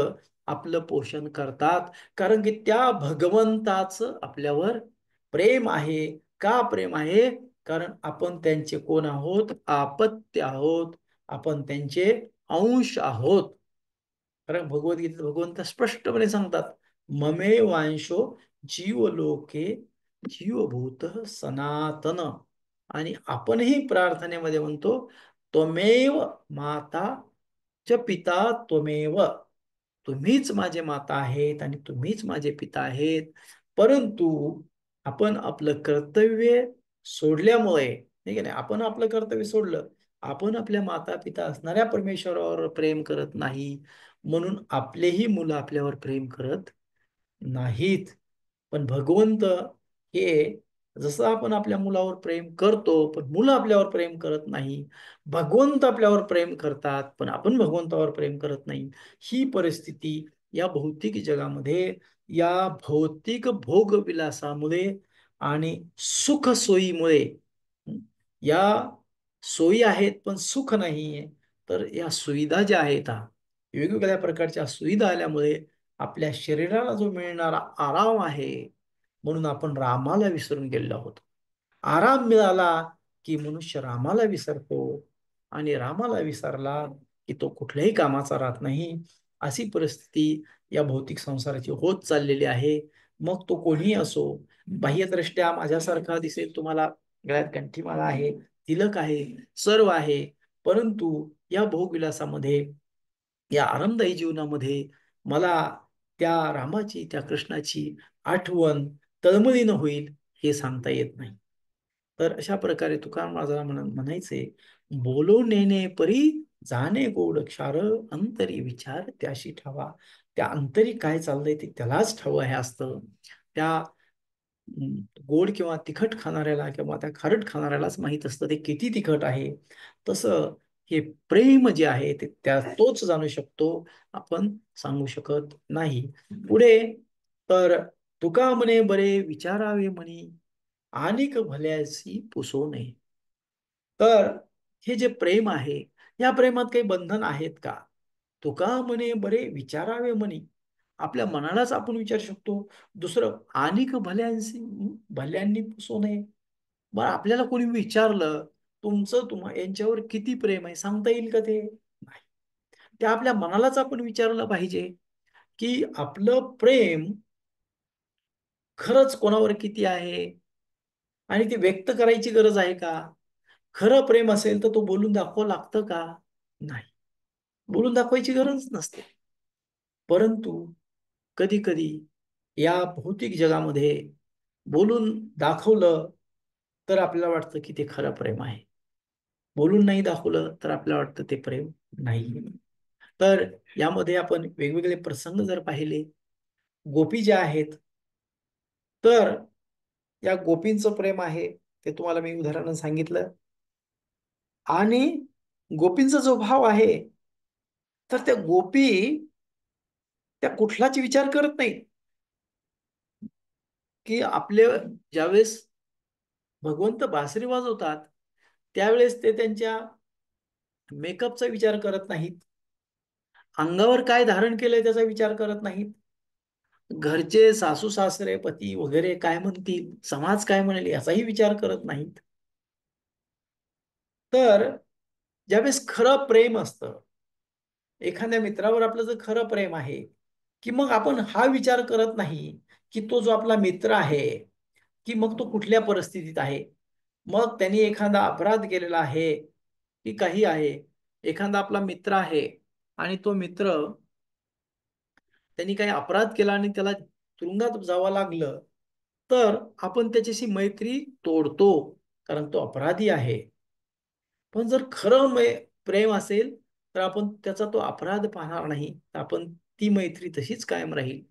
आपलं पोषण करतात, कारण की त्या भगवंताचं आपल्यावर प्रेम आहे. का प्रेम आहे? कारण आपण त्यांचे कोण आहोत? आपत्य आहोत. आपण त्यांचे अंश आहोत. कारण भगवद्गीतेत भगवंत स्पष्टपणे सांगतात, ममे वांशो जीवलोके जीवभूत सनातन. आणि आपणही प्रार्थनेमध्ये म्हणतो, त्वमेव माता च पिता त्वमेव, तुम्हीच माझे माता आहेत आणि तुम्हीच माझे पिता आहेत. परंतु आपण आपलं कर्तव्य सोडल्यामुळे, ठीक आहे, आपण आपलं कर्तव्य सोडलं, आपण आपल्या माता पिता असणाऱ्या परमेश्वरावर प्रेम करत नाही, म्हणून आपलेही मुलं आपल्यावर प्रेम करत नाहीत. पण भगवंत हे, जसं आपण आपल्या मुलावर प्रेम करतो पण मुलं आपल्यावर प्रेम करत नाही, भगवंत आपल्यावर प्रेम करतात पण आपण भगवंतावर प्रेम करत नाही, ही परिस्थिती या भौतिक जगामध्ये, या भौतिक भोगविलासामुळे आणि सुख सोयीमुळे, या सोयी आहेत पण सुख नाहीये. तर या सुविधा ज्या आहेत, वेगवेगळ्या प्रकारच्या सुविधा आल्यामुळे आपल्या शरीराला जो मिळणारा आराम आहे, म्हणून आपण रामाला विसरून गेलेलो आहोत. आराम मिळाला की मनुष्य रामाला विसरतो, आणि रामाला विसरला की तो कुठल्याही कामाचा राहत नाही. अशी परिस्थिती या भौतिक संसाराची होत चाललेली आहे. मग तो कोणीही असो. बाह्यदृष्ट्या माझ्यासारखा दिसेल तुम्हाला, गळ्यात कंठीमाला आहे, तिलक आहे, सर्व आहे, परंतु या भोगविलासामध्ये, या आनंददायी जीवनामध्ये मला त्या रामाची, त्या कृष्णाची आठवण तळमळीनं होईल हे सांगता येत नाही. तर अशा प्रकारे तुकाराम महाराजांना म्हणायचे, बोलो नेने परी जाणे गोड क्षार, अंतरी विचार त्याशी ठावा. त्या अंतरी काय चाललंय ते त्यालाच ठाव आहे असतं. त्या गोड किंवा तिखट खाणाऱ्याला किंवा त्या खारट खाणाऱ्यालाच माहित असतं ते किती तिखट आहे. तसं हे प्रेम जे आहे ते तोच जाणू शकतो, आपण सांगू शकत नाही. पुढे तर तुका म्हणे बरे विचारावे म्हणी, आणिक भल्यासी पुसो नये. तर हे जे प्रेम आहे, या प्रेमात काही बंधन आहेत का? तुका म्हणे बरे विचारावे म्हणी. आपल्या मनालाच आपण विचारू शकतो. दुसरं आणिक भल्यांनी पुसू नये. मग आपल्याला कोणी विचारलं, तुमचं यांच्यावर किती प्रेम आहे, सांगता येईल का ते? नाही. ते आपल्या मनालाच आपण विचारलं पाहिजे की आपलं प्रेम खरंच कोणावर किती आहे, आणि ते व्यक्त करायची गरज आहे का? खरं प्रेम असेल तर तो बोलून दाखवावं लागतं का? नाही, बोलून दाखवायची गरज नसते. परंतु कधी कधी या भौतिक जगामध्ये बोलून दाखवलं तर आपल्याला वाटतं की ते खरं प्रेम आहे. बोलून नाही दाखवलं तर आपल्याला वाटतं ते प्रेम नाही. तर यामध्ये आपण वेगवेगळे प्रसंग जर पाहिले, गोपी ज्या आहेत, तर या गोपींचं प्रेम आहे ते तुम्हाला मी उदाहरण सांगितलं. आणि गोपींचा जो भाव आहे, तर त्या गोपी त्या कुठलाच विचार करत नाही की आपले ज्यावेळेस भगवंत बासरी वाजवतात त्यावेळेस ते त्यांच्या मेकअपचा विचार करत नाहीत, अंगावर काय धारण केलंय त्याचा विचार करत नाहीत, घरचे सासू सासरे पती वगैरे काय म्हणतील, समाज काय म्हणेल याचाही विचार करत नाहीत. तर ज्यावेळेस खरं प्रेम असतं, एखाद्या मित्रावर आपलं जर खरं प्रेम आहे, की मग आपण हा विचार करत नाही की तो जो आपला मित्र आहे, की मग तो कुठल्या परिस्थितीत आहे, मग त्यांनी एखादा अपराध केलेला आहे की काही आहे. एखादा आपला मित्र आहे आणि तो मित्र त्यांनी काही अपराध केला आणि त्याला तुरुंगात जावं लागलं, तर आपण त्याच्याशी मैत्री तोडतो कारण तो अपराधी आहे. पण जर खरं प्रेम असेल तर आपण त्याचा तो अपराध पाहणार नाही, तर आपण ती मैत्री तशीच कायम राहील.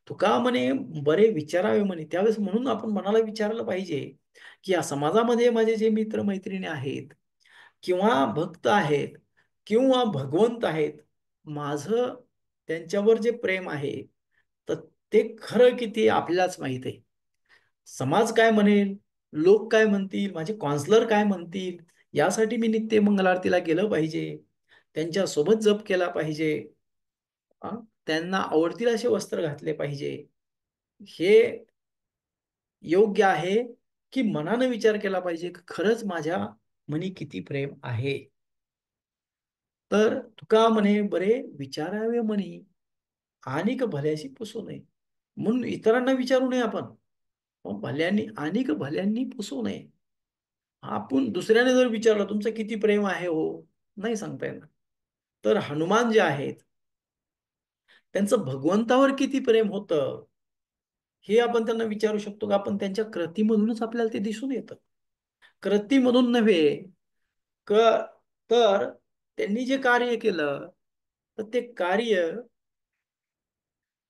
तुका म्हणे बरे विचारावे म्हणे, त्यावेळेस म्हणून आपण मनाला विचारलं पाहिजे की या समाजामध्ये माझे जे मित्र मैत्रिणी आहेत किंवा भक्त आहेत किंवा भगवंत आहेत, माझं त्यांच्यावर जे प्रेम आहे तर ते खरं किती आपल्यालाच माहित आहे. समाज काय म्हणेल, लोक काय म्हणतील, माझे काउन्सलर काय म्हणतील, यासाठी मी नित्य मंगल आरतीला गेलं पाहिजे, त्यांच्या सोबत जप केला पाहिजे, आ, त्यांना आवडतील असे वस्त्र घातले पाहिजे, हे योग्य आहे की मनानं विचार केला पाहिजे की खरंच माझ्या मनी किती प्रेम आहे? तर तुका म्हणे बरे विचारावे म्हणी, आणिक भल्याशी पुसू नये. म्हणून इतरांना विचारू नये आपण, मग भल्यांनी आणिक भल्यांनी पुसू नये. आपण दुसऱ्याने जर विचारलं तुमचं किती प्रेम आहे हो, नाही सांगता येणार. तर हनुमान जे आहेत त्यांचं भगवंतावर किती प्रेम होतं हे आपण त्यांना विचारू शकतो का? आपण त्यांच्या कृतीमधूनच आपल्याला ते दिसून येतं. कृतीमधून नव्हे, क तर त्यांनी जे कार्य केलं तर ते कार्य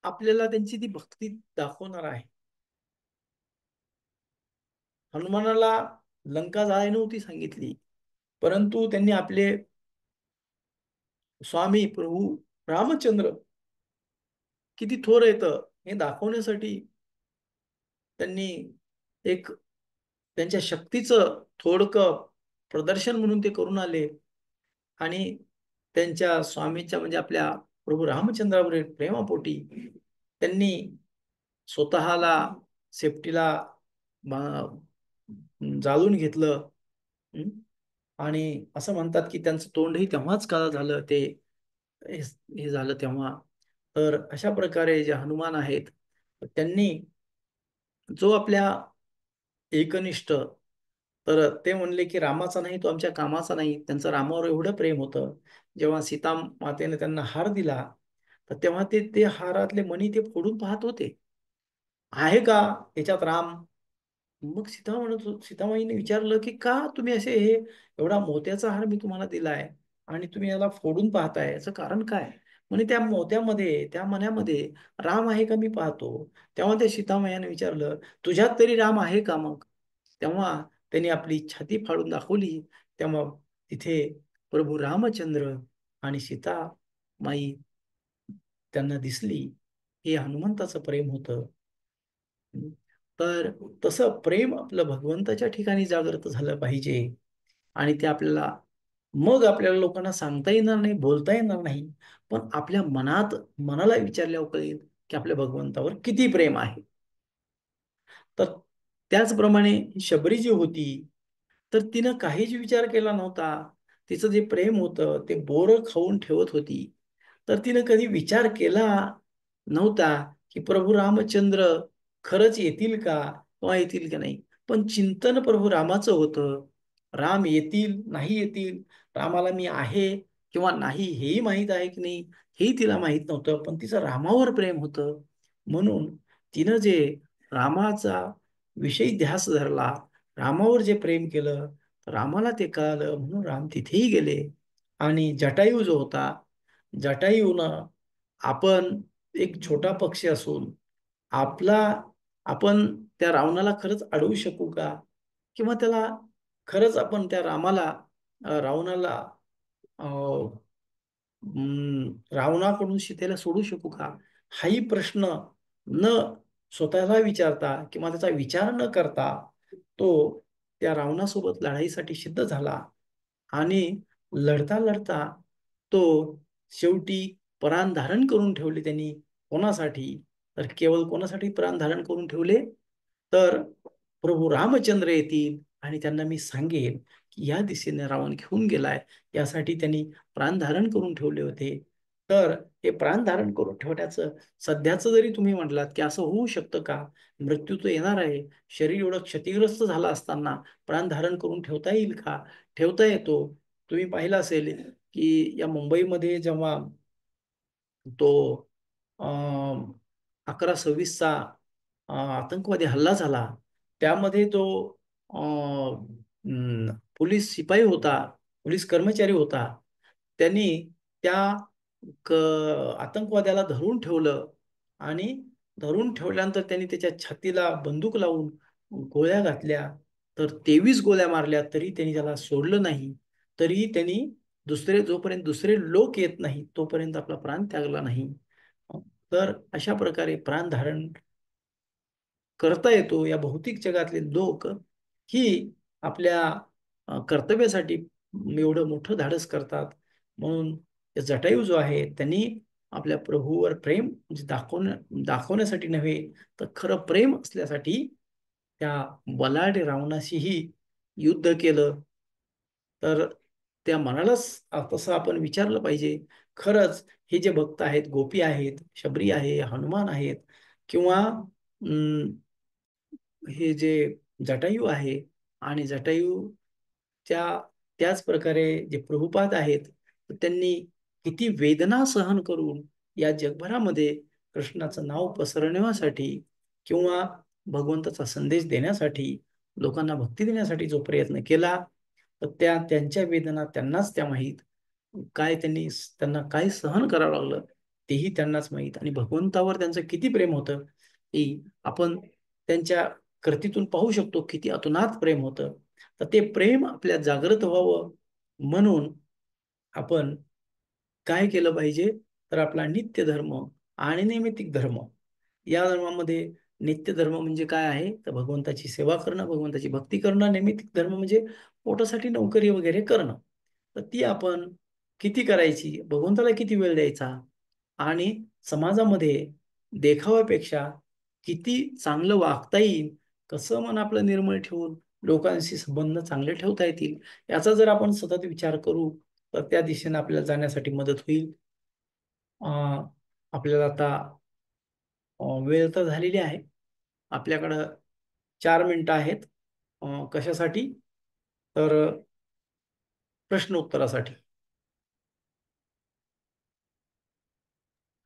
आपल्याला त्यांची ती भक्ती दाखवणार आहे. हनुमानाला लंका जाळी नव्हती सांगितली, परंतु त्यांनी आपले स्वामी प्रभू रामचंद्र किती थोर येतं हे दाखवण्यासाठी त्यांनी एक त्यांच्या शक्तीचं थोडकं प्रदर्शन म्हणून ते करून आले. आणि त्यांच्या स्वामीच्या म्हणजे आपल्या प्रभू रामचंद्रावरील प्रेमापोटी त्यांनी स्वतःला सेफ्टीला जाळून घेतलं. हं? आणि असं म्हणतात की त्यांचं तोंडही तेव्हाच काळं झालं, ते हे हे झालं तेव्हा. तर अशा प्रकारे जे हनुमान आहेत त्यांनी जो आपल्या एकनिष्ठ, तर ते म्हणले की रामाचा नाही तो आमच्या कामाचा नाही. त्यांचं रामावर एवढं प्रेम होतं, जेव्हा सीता मातेने त्यांना हार दिला तर तेव्हा ते ते हारातले मणी ते फोडून पाहत होते, आहे का याच्यात राम? मग सीतामाईने विचारलं की का तुम्ही असे हे एवढा मोत्याचा हार मी तुम्हाला दिलाय आणि तुम्ही याला फोडून पाहताय, याचं कारण काय? म्हणे त्या मोत्यामध्ये त्या मण्यामध्ये राम आहे का मी पाहतो. तेव्हा त्या सीतामायाने विचारलं तुझ्यात तरी राम आहे का मग? तेव्हा त्यांनी आपली छाती फाडून दाखवली. तेव्हा तिथे प्रभू रामचंद्र आणि सीता माई त्यांना दिसली. हे हनुमंताचं प्रेम होतं. तर तसं प्रेम आपलं भगवंताच्या ठिकाणी जागृत झालं पाहिजे. आणि ते आपल्याला मग आपल्याला लोकांना सांगता येणार नाही, बोलता येणार नाही, पण आपल्या मनाला विचारल्यावर कळेल की आपल्या भगवंतावर किती प्रेम आहे. तर त्याचप्रमाणे शबरी जी होती, तर तिनं काहीच विचार केला नव्हता. तिचं जे प्रेम होतं ते बोरं खाऊन ठेवत होती. तर तिनं कधी विचार केला नव्हता की प्रभू रामचंद्र खरंच येतील का किंवा येतील का नाही. पण चिंतन प्रभू रामाचं होतं. राम येतील नाही येतील, रामाला मी आहे किंवा नाही हेही माहीत आहे की नाही हेही तिला माहीत नव्हतं, पण तिचं रामावर प्रेम होतं. म्हणून तिनं जे रामाचा विषयी ध्यास धरला, रामावर जे प्रेम केलं, रामाला ते कळालं, म्हणून राम तिथेही गेले. आणि जटायू जो होता, जटायूनं आपण एक छोटा पक्षी असून आपला आपण त्या रावणाला खरंच अडवू शकू का, किंवा त्याला खरंच आपण त्या रावणाला रावणाकडून सीतेला सोडू शकू का, हाही प्रश्न न स्वतःला विचारता किंवा त्याचा विचार न करता तो त्या रावणासोबत लढाईसाठी सिद्ध झाला. आणि लढता लढता तो शेवटी प्राण धारण करून ठेवले त्यांनी. कोणासाठी? तर केवळ कोणासाठी प्राण धारण करून ठेवले, तर प्रभू रामचंद्र येतील आणि त्यांना मी सांगेन की या दिशेने रावण घेऊन गेलाय, यासाठी त्यांनी प्राण धारण करून ठेवले होते. तर हे प्राण धारण करून ठेवण्याचं सध्याचं जरी तुम्ही म्हटलात की असं होऊ शकतं का, मृत्यू तर येणार आहे, शरीर एवढं क्षतिग्रस्त झालं असताना प्राण धारण करून ठेवता येईल का? ठेवता येतो. तुम्ही पाहिलं असेल की या मुंबईमध्ये जेव्हा तो 11/26चा आतंकवादी हल्ला झाला, त्यामध्ये जो पोलीस शिपाई होता, पोलीस कर्मचारी होता, त्यांनी त्या क आतंकवाद्याला धरून ठेवलं. आणि धरून ठेवल्यानंतर त्यांनी त्याच्या छातीला बंदूक लावून गोळ्या घातल्या. तर 23 गोळ्या मारल्या तरी त्यांनी त्याला सोडलं नाही. तरीही त्यांनी जोपर्यंत दुसरे लोक येत नाही तोपर्यंत आपला प्राण त्यागला नाही. तर अशा प्रकारे प्राण धारण करता येतो. या भौतिक जगातले लोक ही आपल्या कर्तव्यासाठी एवढं मोठं धाडस करतात. म्हणून जटायू जो आहे त्यांनी आपल्या प्रभूवर प्रेम म्हणजे दाखवण्यासाठी नव्हे, तर खरं प्रेम असल्यासाठी त्या बलाढ्य रावणाशीही युद्ध केलं. तर त्या मनालाच तसं आपण विचारलं पाहिजे. खरंच हे जे भक्त आहेत, गोपी आहेत, शबरी आहे, हनुमान आहेत, किंवा हे जे जटायू आहे, आणि जटायूच्या त्याच प्रकारे जे प्रभुपाद आहेत, तर त्यांनी किती वेदना सहन करून या जगभरामध्ये कृष्णाचं नाव पसरवण्यासाठी किंवा भगवंताचा संदेश देण्यासाठी, लोकांना भक्ती देण्यासाठी जो प्रयत्न केला, तर त्यांच्या वेदना त्यांनाच त्या माहीत. त्यांना काय सहन करावं लागलं तेही त्यांनाच माहीत. आणि भगवंतावर त्यांचं किती प्रेम होतं की आपण त्यांच्या कृतीतून पाहू शकतो किती अतुनात प्रेम होतं. तर ते प्रेम आपल्या जागृत व्हावं म्हणून आपण काय केलं पाहिजे, तर आपला नित्य धर्म आणि नैमित्तिक धर्म, या धर्मामध्ये नित्य धर्म म्हणजे काय आहे, तर भगवंताची सेवा करणं, भगवंताची भक्ती करणं. नैमित्तिक धर्म म्हणजे पोटासाठी नोकरी वगैरे करणं. तर ती आपण किती करायची, भगवंताला किती वेळ द्यायचा, आणि समाजामध्ये देखाव्यापेक्षा किती चांगलं वागता येईल, कसं मन आपलं निर्मळ ठेवून लोकांशी संबंध चांगले ठेवता येतील, याचा जर आपण सतत विचार करू, तर त्या दिशेने आपल्याला जाण्यासाठी मदत होईल. अं, आपल्याला आता वेळ तर झालेली आहे. आपल्याकडं 4 मिनिटं आहेत. कशासाठी? तर प्रश्न उत्तरासाठी.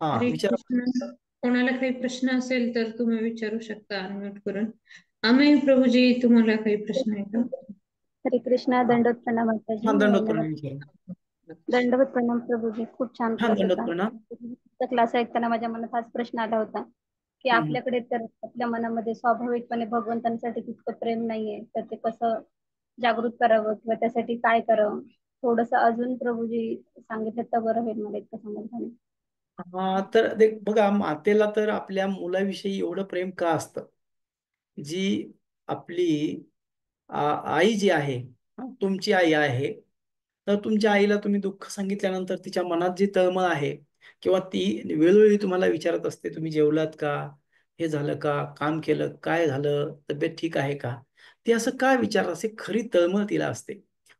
हा, हरे विचारा. कृष्ण. कोणाला काही प्रश्न असेल तर तुम्ही विचारू शकता अनम्यूट करून. आम्ही प्रभूजी, तुम्हाला काही प्रश्न आहे का? हरे कृष्णा. हा, दंडवत प्रणाम माताजी. हा, दंडोत प्रणाम विचारा. दंडवत प्रणाम प्रभूजी. खूप छान हा, क्लास दंडोत होता. प्रणाम. क्लास ऐकताना माझ्या मनात हाच प्रश्न आला होता की हम्म, हम्म. आपल्याकडे तर आपल्या मनामध्ये स्वाभाविकपणे भगवंतांसाठी तितकं प्रेम नाहीये, तर ते कसं जागृत करावं किंवा त्यासाठी काय करावं, थोडस अजून प्रभूजी सांगितलं तर बरं होईल. मला इतकं समाधान आहे. तर बघा, मातेला तर आपल्या मुलाविषयी एवढं प्रेम का असतं, जी आपली आई जी आहे, तुमची आई आहे, तर तुमच्या आईला तुम्ही दुःख सांगितल्यानंतर तिच्या मनात जी तळमळ आहे, किंवा ती वेळोवेळी तुम्हाला विचारत असते, तुम्ही जेवलात का, हे झालं का, काम केलं, काय झालं, तब्येत ठीक आहे का, ती असं काय विचारत असते, खरी तळमळ तिला असते.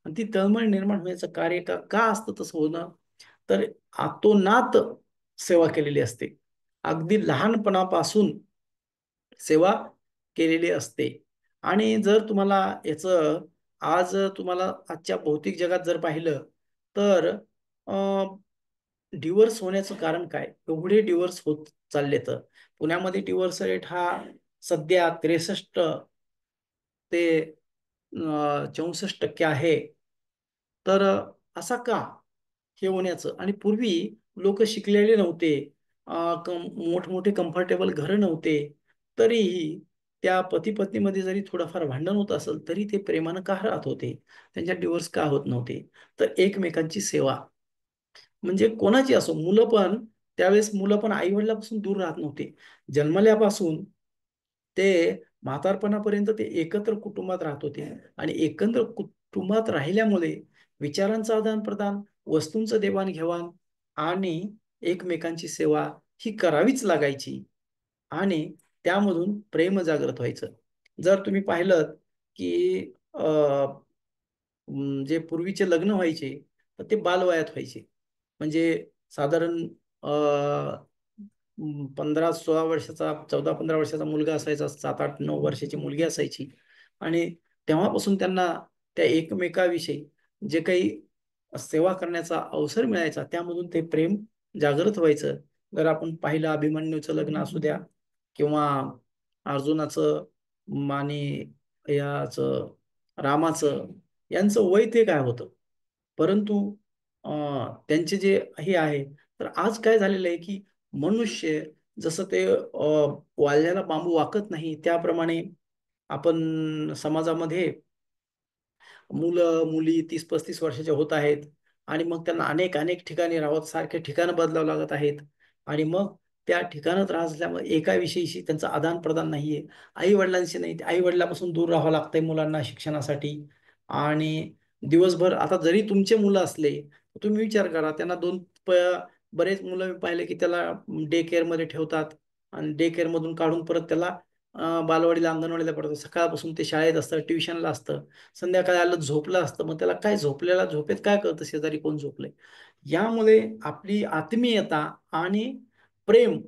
आणि ती तळमळ निर्माण होण्याचं कार्य का का असतं तसं होणं, तर आतोनात सेवा केलेली असते, अगदी लहानपणापासून सेवा केलेली असते. आणि जर तुम्हाला याचं आज तुम्हाला आजच्या भौतिक जगात जर पाहिलं, तर डिवोर्स होण्याचं कारण काय, एवढे डिवोर्स होत चालले. तर पुण्यामध्ये डिवोर्स रेट हा सध्या 63 ते 64% आहे. तर असा का हे होण्याचं, आणि पूर्वी लोक शिकलेले नव्हते, मोठमोठे कम्फर्टेबल घरं नव्हते, तरीही त्या पती पत्नीमध्ये जरी थोडंफार भांडण होत असेल तरी ते प्रेमानं का राहत होते, त्यांच्या डिवोर्स का होत नव्हते, तर एकमेकांची सेवा. म्हणजे कोणाची असो, मुलं पण त्यावेळेस, मुलं पण आई वडिलापासून दूर राहत नव्हते. जन्मल्यापासून ते म्हातारपणापर्यंत ते एकत्र कुटुंबात राहत होते. आणि एकत्र कुटुंबात राहिल्यामुळे विचारांचं आदान प्रदान, वस्तूंचं देवाणघेवाण आणि एकमेकांची सेवा ही करावीच लागायची. आणि त्यामधून प्रेम जागृत व्हायचं. जर तुम्ही पाहिलं की जे पूर्वीचे लग्न व्हायचे, तर ते बालवयात व्हायचे. म्हणजे साधारण 15-16 वर्षाचा, 14-15 वर्षाचा मुलगा असायचा, 7-8-9 वर्षाची मुलगी असायची. आणि तेव्हापासून त्यांना त्या एकमेकाविषयी जे काही सेवा करण्याचा अवसर मिळायचा, त्यामधून ते प्रेम जागृत व्हायचं. जर आपण पाहिलं, अभिमन्यूचं लग्न असू द्या, किंवा अर्जुनाचं आणि याचं रामाचं, यांचं वय ते काय होतं, परंतु त्यांचे जे हे आहे. तर आज काय झालेलं आहे की मनुष्य जसं ते वाळल्याला बांबू वाकत नाही, त्याप्रमाणे आपण समाजामध्ये मुलं मुली 30-35 वर्षाच्या होत आहेत. आणि मग त्यांना अनेक अनेक ठिकाणी राहत, सारखे ठिकाणं बदलावं लागत आहेत. आणि मग त्या ठिकाणात राहत असल्यामुळे एका विषयीशी त्यांचं आदान प्रदान नाहीये, आई वडिलांशी नाही, आई वडिलापासून दूर राहावं लागतंय मुलांना शिक्षणासाठी. आणि दिवसभर आता जरी तुमचे मुलं असले, तुम्ही विचार करा, त्यांना बरेच मुलं मी पाहिले की त्याला डे केअर मध्ये ठेवतात, आणि डे केअर मधून काढून परत त्याला बालवाडीला, अंगणवाडीला पडतात. सकाळपासून ते शाळेत असतं, ट्युशनला असतं, संध्याकाळी आलं झोपलं असतं. मग त्याला काय, झोपलेला झोपेत काय कळतं शेजारी कोण झोपलंय. यामुळे आपली आत्मीयता आणि प्रेम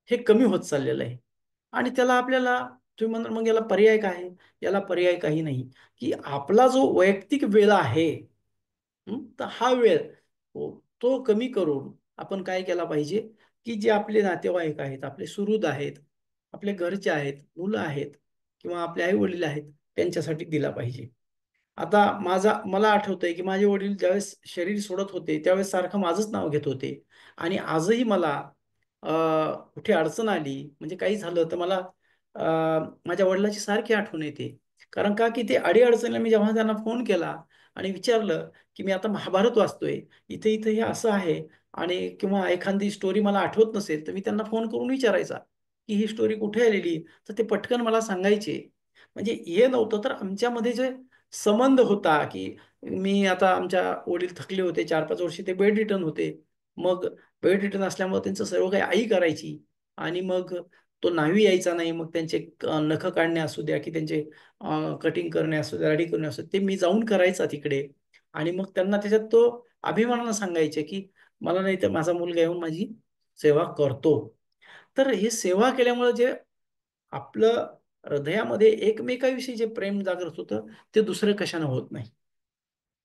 हे कमी होत चाललेलं आहे. आणि त्याला आपल्याला, तुम्ही म्हणाल मग याला पर्याय काय आहे, याला पर्याय काही नाही, की आपला जो वैयक्तिक वेळ आहे, तर हा वेळ तो कमी करून आपण काय केला पाहिजे, की जे आपले नातेवाईक आहेत, आपले सुहृद आहेत, आपले घरचे आहेत, मुलं आहेत, किंवा आपले आई वडील आहेत, त्यांच्यासाठी दिला पाहिजे. आता मला आठवतंय की माझे वडील ज्यावेळेस शरीर सोडत होते, त्यावेळेस सारखं माझंच नाव घेत होते. आणि आजही मला कुठे अडचण आली, म्हणजे काही झालं, तर मला माझ्या वडिलांची सारखी आठवण येते. कारण का, की ते अडीअडचणीला मी जेव्हा त्यांना फोन केला आणि विचारलं की मी आता महाभारत वाचतोय, इथे इथे हे असं आहे, आणि किंवा एखादी स्टोरी मला आठवत नसेल, तर मी त्यांना फोन करून विचारायचा की ही स्टोरी कुठे आलेली, तर ते पटकन मला सांगायचे. म्हणजे हे नव्हतं, तर आमच्यामध्ये जे संबंध होता, की मी आता, आमच्या वडील थकले होते, 4-5 वर्ष ते बेड रिटर्न होते. मग बेड रिटर्न असल्यामुळे त्यांचं सर्व काही आई करायची. आणि मग तो न्हावी यायचा नाही, मग त्यांचे नख काढणे असू द्या, की त्यांचे कटिंग करणे असू द्या, रेडी करणे असू द्या, ते मी जाऊन करायचा तिकडे. आणि मग त्यांना त्याच्यात तो अभिमानानं सांगायचे की मला नाही तर माझा मुलगा येऊन माझी सेवा करतो. तर हे सेवा केल्यामुळे जे आपलं हृदयामध्ये एकमेकाविषयी जे प्रेम जागृत होतं, ते दुसरं कशानं होत नाही,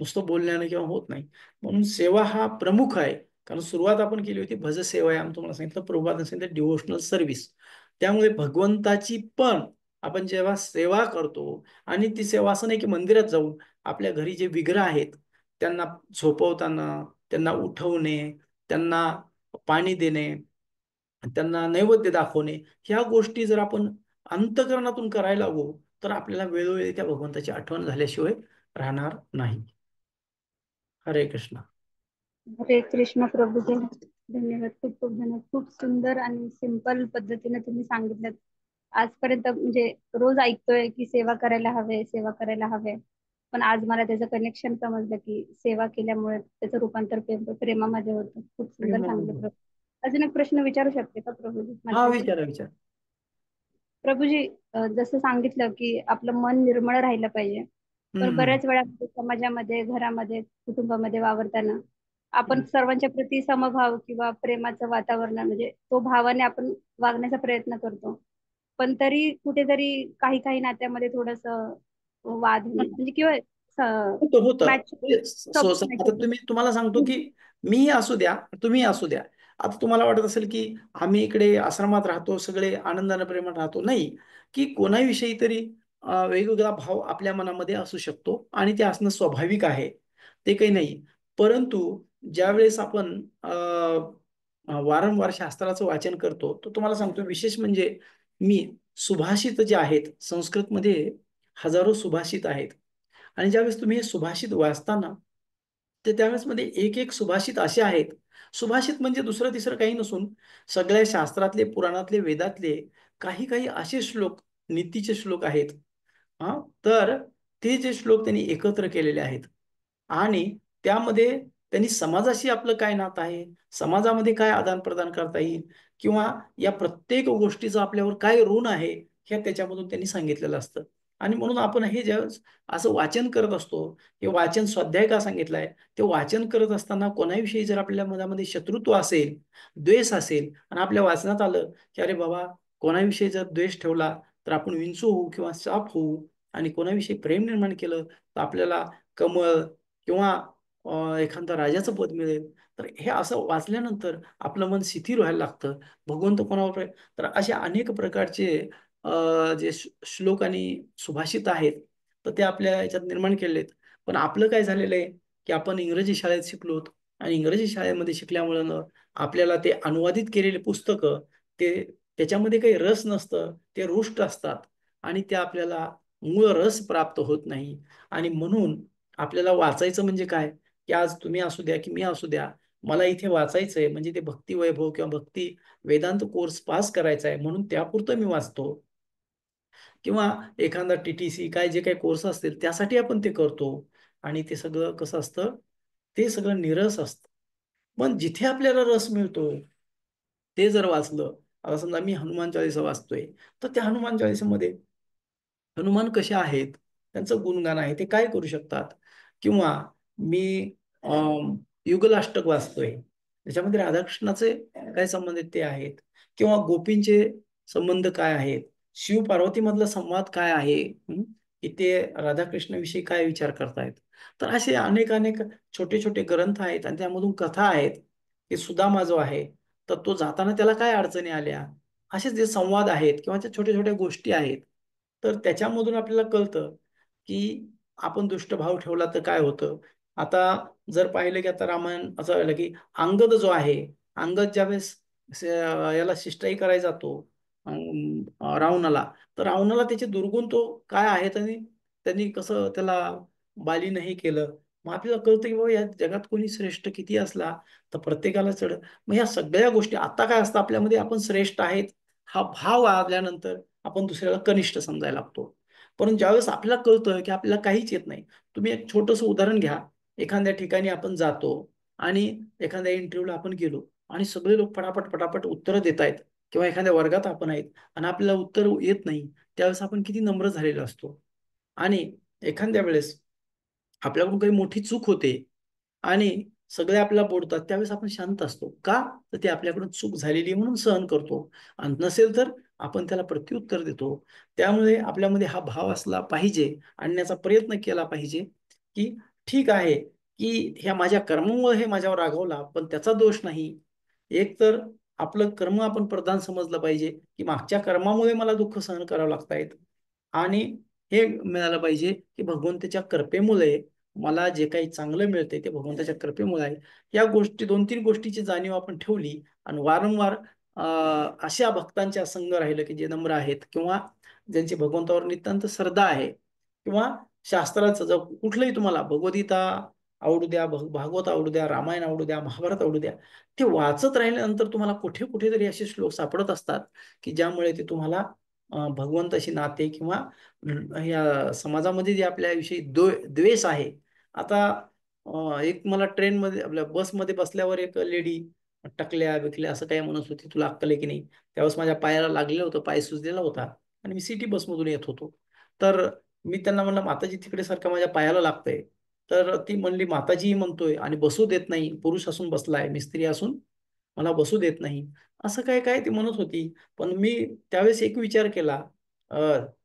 नुसतं बोलण्यानं किंवा होत नाही. म्हणून सेवा हा प्रमुख आहे. कारण सुरुवात आपण केली होती भज सेवायाम, तुम्हाला सांगितलं, प्रभुपादांनी सांगितलं डिव्होशनल सर्व्हिस. त्यामुळे भगवंताची पण आपण जेव्हा सेवा करतो, आणि ती सेवा असं नाही की मंदिरात जाऊन, आपल्या घरी जे विग्रह आहेत त्यांना झोपवताना, त्यांना उठवणे, त्यांना पाणी देणे, त्यांना नैवेद्य दाखवणे, ह्या गोष्टी जर आपण अंतःकरणातून करायला लागू, तर आपल्याला वेळोवेळी त्या भगवंताची आठवण झाल्याशिवाय राहणार नाही. हरे कृष्ण. हरे कृष्ण प्रभूजी. धन्यवाद, खूप खूप धन्यवाद. खूप सुंदर आणि सिंपल पद्धतीने तुम्ही सांगितलं. आजपर्यंत म्हणजे रोज ऐकतोय की सेवा करायला हवे, सेवा करायला हवे. पण आज मला त्याचं कनेक्शन समजलं की सेवा केल्यामुळे त्याचं रूपांतर प्रेमामध्ये होतं. खूप सुंदर सांगले प्रेमानंद. प्रभू. अजून एक प्रश्न विचारू शकते का प्रभूजी हा, माझ्यासाठी? विचारा विचार. प्रभूजी, जसं सांगितलं की आपलं मन निर्मळ राहिलं पाहिजे. पण हम्म हम्म बऱ्याच वेळा समाजामध्ये, घरामध्ये, कुटुंबामध्ये वावरताना आपण हम्म. सर्वांच्या प्रती समभाव किंवा प्रेमाचं वातावरण म्हणजे तो भावाने आपण वागण्याचा प्रयत्न करतो. पण तरी कुठेतरी काही काही नात्यामध्ये थोडस वाद म्हणजे किंवा होतं होतं. मॅच ते मॅच आता तुम्हाला सांगतो की मीही असू द्या, तुम्ही असू द्या. आता तुम्हाला वाटत असेल की आम्ही इकडे आश्रमात राहतो, सगळे आनंदाने प्रेमात राहतो. नाही, की कोणाविषयी तरी वेगवेगळा भाव आपल्या मनामध्ये असू शकतो आणि ते असणं स्वाभाविक आहे, ते काही नाही. परंतु ज्यावेळेस आपण वारंवार शास्त्राचं वाचन करतो, तर तुम्हाला सांगतो विशेष म्हणजे मी सुभाषित जे आहेत संस्कृतमध्ये, हजारो सुभाषित आहेत. आणि ज्यावेळेस तुम्ही हे सुभाषित वाचताना, तर त्यावेळेस मध्ये एक एक सुभाषित असे आहेत. सुभाषित म्हणजे दुसरं तिसरं काही नसून सगळ्या शास्त्रातले, पुराणातले, वेदातले काही काही असे श्लोक, नीतीचे श्लोक आहेत. हा, तर ते जे श्लोक त्यांनी एकत्र केलेले आहेत आणि त्यामध्ये त्यांनी समाजाशी आपलं काय नातं आहे, समाजामध्ये काय आदान प्रदान करता येईल, किंवा या प्रत्येक गोष्टीचं आपल्यावर काय ऋण आहे, हे त्याच्यामधून त्यांनी सांगितलेलं असतं. आणि म्हणून आपण हे ज्यावेळेस असं वाचन करत असतो, हे वाचन स्वाध्याय का सांगितलंय, ते वाचन करत असताना कोणाविषयी जर आपल्या मनामध्ये शत्रुत्व असेल, द्वेष असेल, आणि आपल्या वाचनात आलं की अरे बाबा, कोणाविषयी जर द्वेष ठेवला तर आपण विंचू होऊ किंवा साप होऊ, आणि कोणाविषयी प्रेम निर्माण केलं तर आपल्याला कमळ किंवा एखादा राजाचं पद मिळेल. तर हे असं वाचल्यानंतर आपलं मन शिथिल व्हायला लागतं. भगवंत कोणावर तर असे अनेक प्रकारचे जे श्लोक आणि सुभाषित आहेत, तर ते आपल्या याच्यात निर्माण केलेले आहेत. पण आपलं काय झालेलं आहे की आपण इंग्रजी शाळेत शिकलो, आणि इंग्रजी शाळेमध्ये शिकल्यामुळं आपल्याला ते अनुवादित केलेले पुस्तकं, ते त्याच्यामध्ये काही रस नसतं, ते रुष्ट असतात, आणि ते आपल्याला मूळ रस प्राप्त होत नाही. आणि म्हणून आपल्याला वाचायचं म्हणजे काय, की आज तुम्ही असू द्या की मी असू द्या, मला इथे वाचायचंय म्हणजे ते भक्ती वैभव किंवा भक्ती वेदांत कोर्स पास करायचा आहे म्हणून त्यापुरतं मी वाचतो, किंवा एखादा TTC काय जे काही कोर्स असतील त्यासाठी आपण ते करतो. आणि ते सगळं कसं असतं, ते सगळं निरस असतं. पण जिथे आपल्याला रस मिळतो ते जर वाचलं, आता समजा मी हनुमान चालीसा वाचतोय, तर त्या हनुमान चालीसामध्ये हनुमान कसे आहेत, त्यांचं गुणगान आहे, ते काय करू शकतात, किंवा मी युगलाष्टक वाचतोय, त्याच्यामध्ये राधाकृष्णाचे काय संबंध आहेत ते आहेत, किंवा गोपींचे संबंध काय आहेत, शिव पार्वती मधला संवाद काय आहे, की ते राधाकृष्णाविषयी काय विचार करतायत. तर असे अनेक अनेक छोटे छोटे ग्रंथ आहेत, आणि त्यामधून कथा आहेत, की सुदामा जो आहे, तर तो जाताना त्याला काय अडचणी आल्या, असे जे संवाद आहेत किंवा त्या छोट्या छोट्या गोष्टी आहेत, तर त्याच्यामधून आपल्याला कळतं की आपण दुष्टभाव ठेवला तर काय होतं. आता जर पाहिलं की आता रामायण असं झालं की अंगद जो आहे, अंगद ज्यावेळेस याला शिष्टाई करायला जातो रावणाला, तर रावणाला त्याचे दुर्गुण तो काय आहेत, आणि त्यांनी कसं त्याला बाली नाही केलं. मग आपल्याला कळतं की बाबा या जगात कोणी श्रेष्ठ किती असला तर प्रत्येकाला चढ. मग या सगळ्या गोष्टी आता काय असतं आपल्यामध्ये, आपण श्रेष्ठ आहेत हा भाव आल्यानंतर आपण दुसऱ्याला कनिष्ठ समजायला लागतो. परंतु ज्यावेळेस आपल्याला कळतं की आपल्याला काहीच येत नाही, तुम्ही एक छोटंसं उदाहरण घ्या. एखाद्या ठिकाणी आपण जातो आणि एखाद्या इंटरव्ह्यूला आपण गेलो, आणि सगळे लोक पटापट पटापट उत्तरं देत आहेत, किंवा एखाद्या वर्गात आपण आहेत आणि आपल्याला उत्तर येत नाही, त्यावेळेस आपण किती नम्र झालेलो असतो. आणि एखाद्या वेळेस आपल्याकडून काही मोठी चूक होते आणि सगळे आपल्याला बोलतात, त्यावेळेस आपण शांत असतो का, तर ते आपल्याकडून चूक झालेली आहे म्हणून सहन करतो. आणि नसेल तर आपण त्याला प्रत्युत्तर देतो. त्यामुळे आपल्यामध्ये हा भाव असला पाहिजे, आणण्याचा प्रयत्न केला पाहिजे, की ठीक आहे की ह्या माझ्या कर्मामुळे हे माझ्यावर रागवला, पण त्याचा दोष नाही. एक तर आपलं कर्म आपण प्रधान समजलं पाहिजे, की मागच्या कर्मामुळे मला दुःख सहन करावं लागतायत, आणि हे मिळालं पाहिजे की भगवंताच्या कृपेमुळे मला जे काही चांगलं मिळतंय ते भगवंताच्या कृपेमुळे आहे. या गोष्टी, दोन तीन गोष्टीची जाणीव आपण ठेवली, आणि वारंवार अशा भक्तांच्या संग राहिलं की जे नम्र आहेत, किंवा ज्यांची भगवंतावर नितांत श्रद्धा आहे, किंवा शास्त्राचं जर कुठलंही तुम्हाला भगवद्गीता आवडू द्या, भागवत आवडू द्या, रामायण आवडू द्या, महाभारत आवडू द्या, ते वाचत राहिल्यानंतर तुम्हाला कुठे कुठेतरी असे श्लोक सापडत असतात की ज्यामुळे ते तुम्हाला भगवंताशी नाते किंवा या समाजामध्ये जे आपल्याविषयी द्वेष आहे. आता एक मला ट्रेनमध्ये आपल्या बसमध्ये बसल्यावर एक लेडी टकल्या बिकल्या असं काय म्हणत होती, तुला अक्कल आहे की नाही. त्यावेळेस माझ्या पायाला लागलेलं होतं, पाय सुजलेला होता आणि मी सिटी बसमधून येत होतो. तर मी त्यांना म्हणलं, माताजी तिकडे सारखं माझ्या पायाला लागतंय. तर ती म्हणली, माताजी म्हणतोय आणि बसू देत नाही, पुरुष असून बसलाय, मी स्त्री असून मला बसू देत नाही, असं काय काय ती म्हणत होती. पण मी त्यावेळेस एक विचार केला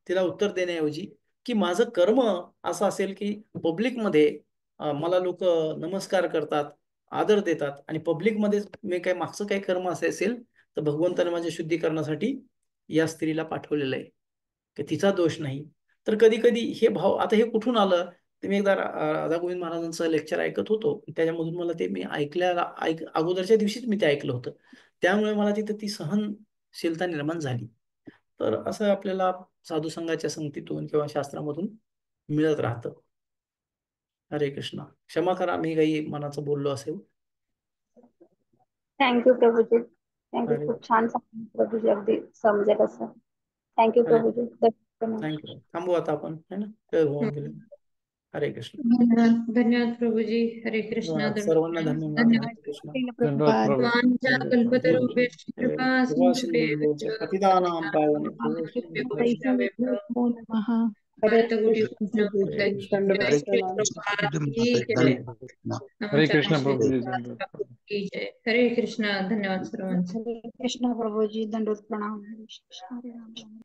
तिला उत्तर देण्याऐवजी, की माझं कर्म असं असेल की पब्लिकमध्ये मला लोक नमस्कार करतात, आदर देतात, आणि पब्लिकमध्ये मी काय मागचं काही कर्म असे असेल तर भगवंताने माझ्या शुद्धीकरणासाठी या स्त्रीला पाठवलेलं आहे, की तिचा दोष नाही. तर कधी कधी हे भाव, आता हे कुठून आलं, ते मी एकदा राधा गोविंद महाराजांचं लेक्चर ऐकत होतो, त्याच्यामधून मला ते मी अगोदरच्या दिवशीच मी ते ऐकलं होतं. त्यामुळे मला तिथं ती सहनशीलता निर्माण झाली. तर असं आपल्याला साधू संघाच्या संगतीतून किंवा शास्त्रामधून मिळत राहतं. हरे कृष्णा. क्षमा करा मी काही मनाचं बोललो असेल. Thank you Prabhuji, thank you. हरे खूप छान सांगितलं प्रभूजी, अगदी समजेल असं. थँक्यू हरे प्रभूजी. थँक्यू. थांबू आता आपण, है ना, वेळ होऊन गेले. हरे कृष्ण. धन्यवाद धन्यवाद प्रभूजी. हरे कृष्णा. सर्वांना धन्यवाद. धन्यवाद. हरे कृष्ण. धन्यवाद प्रभू. वाञ्छा कल्पतरुभ्यश्च कृपा सिन्धुभ्यश्च पतितानां कृपया पावनेभ्यो वैष्णवेभ्यो नमो नमः. हरे भारतकोटि कृष्ण वैष्णव प्रभू. जय दंडवत श्री प्रणाम. प्रभुपाद की जय. हरे कृष्ण नमस्कार प्रभू. की जय. हरे कृष्णा. धन्यवाद सर्वांचे. हरे कृष्ण प्रभूजी, दंडवत प्रणाम. हरे कृष्ण. हरे राम.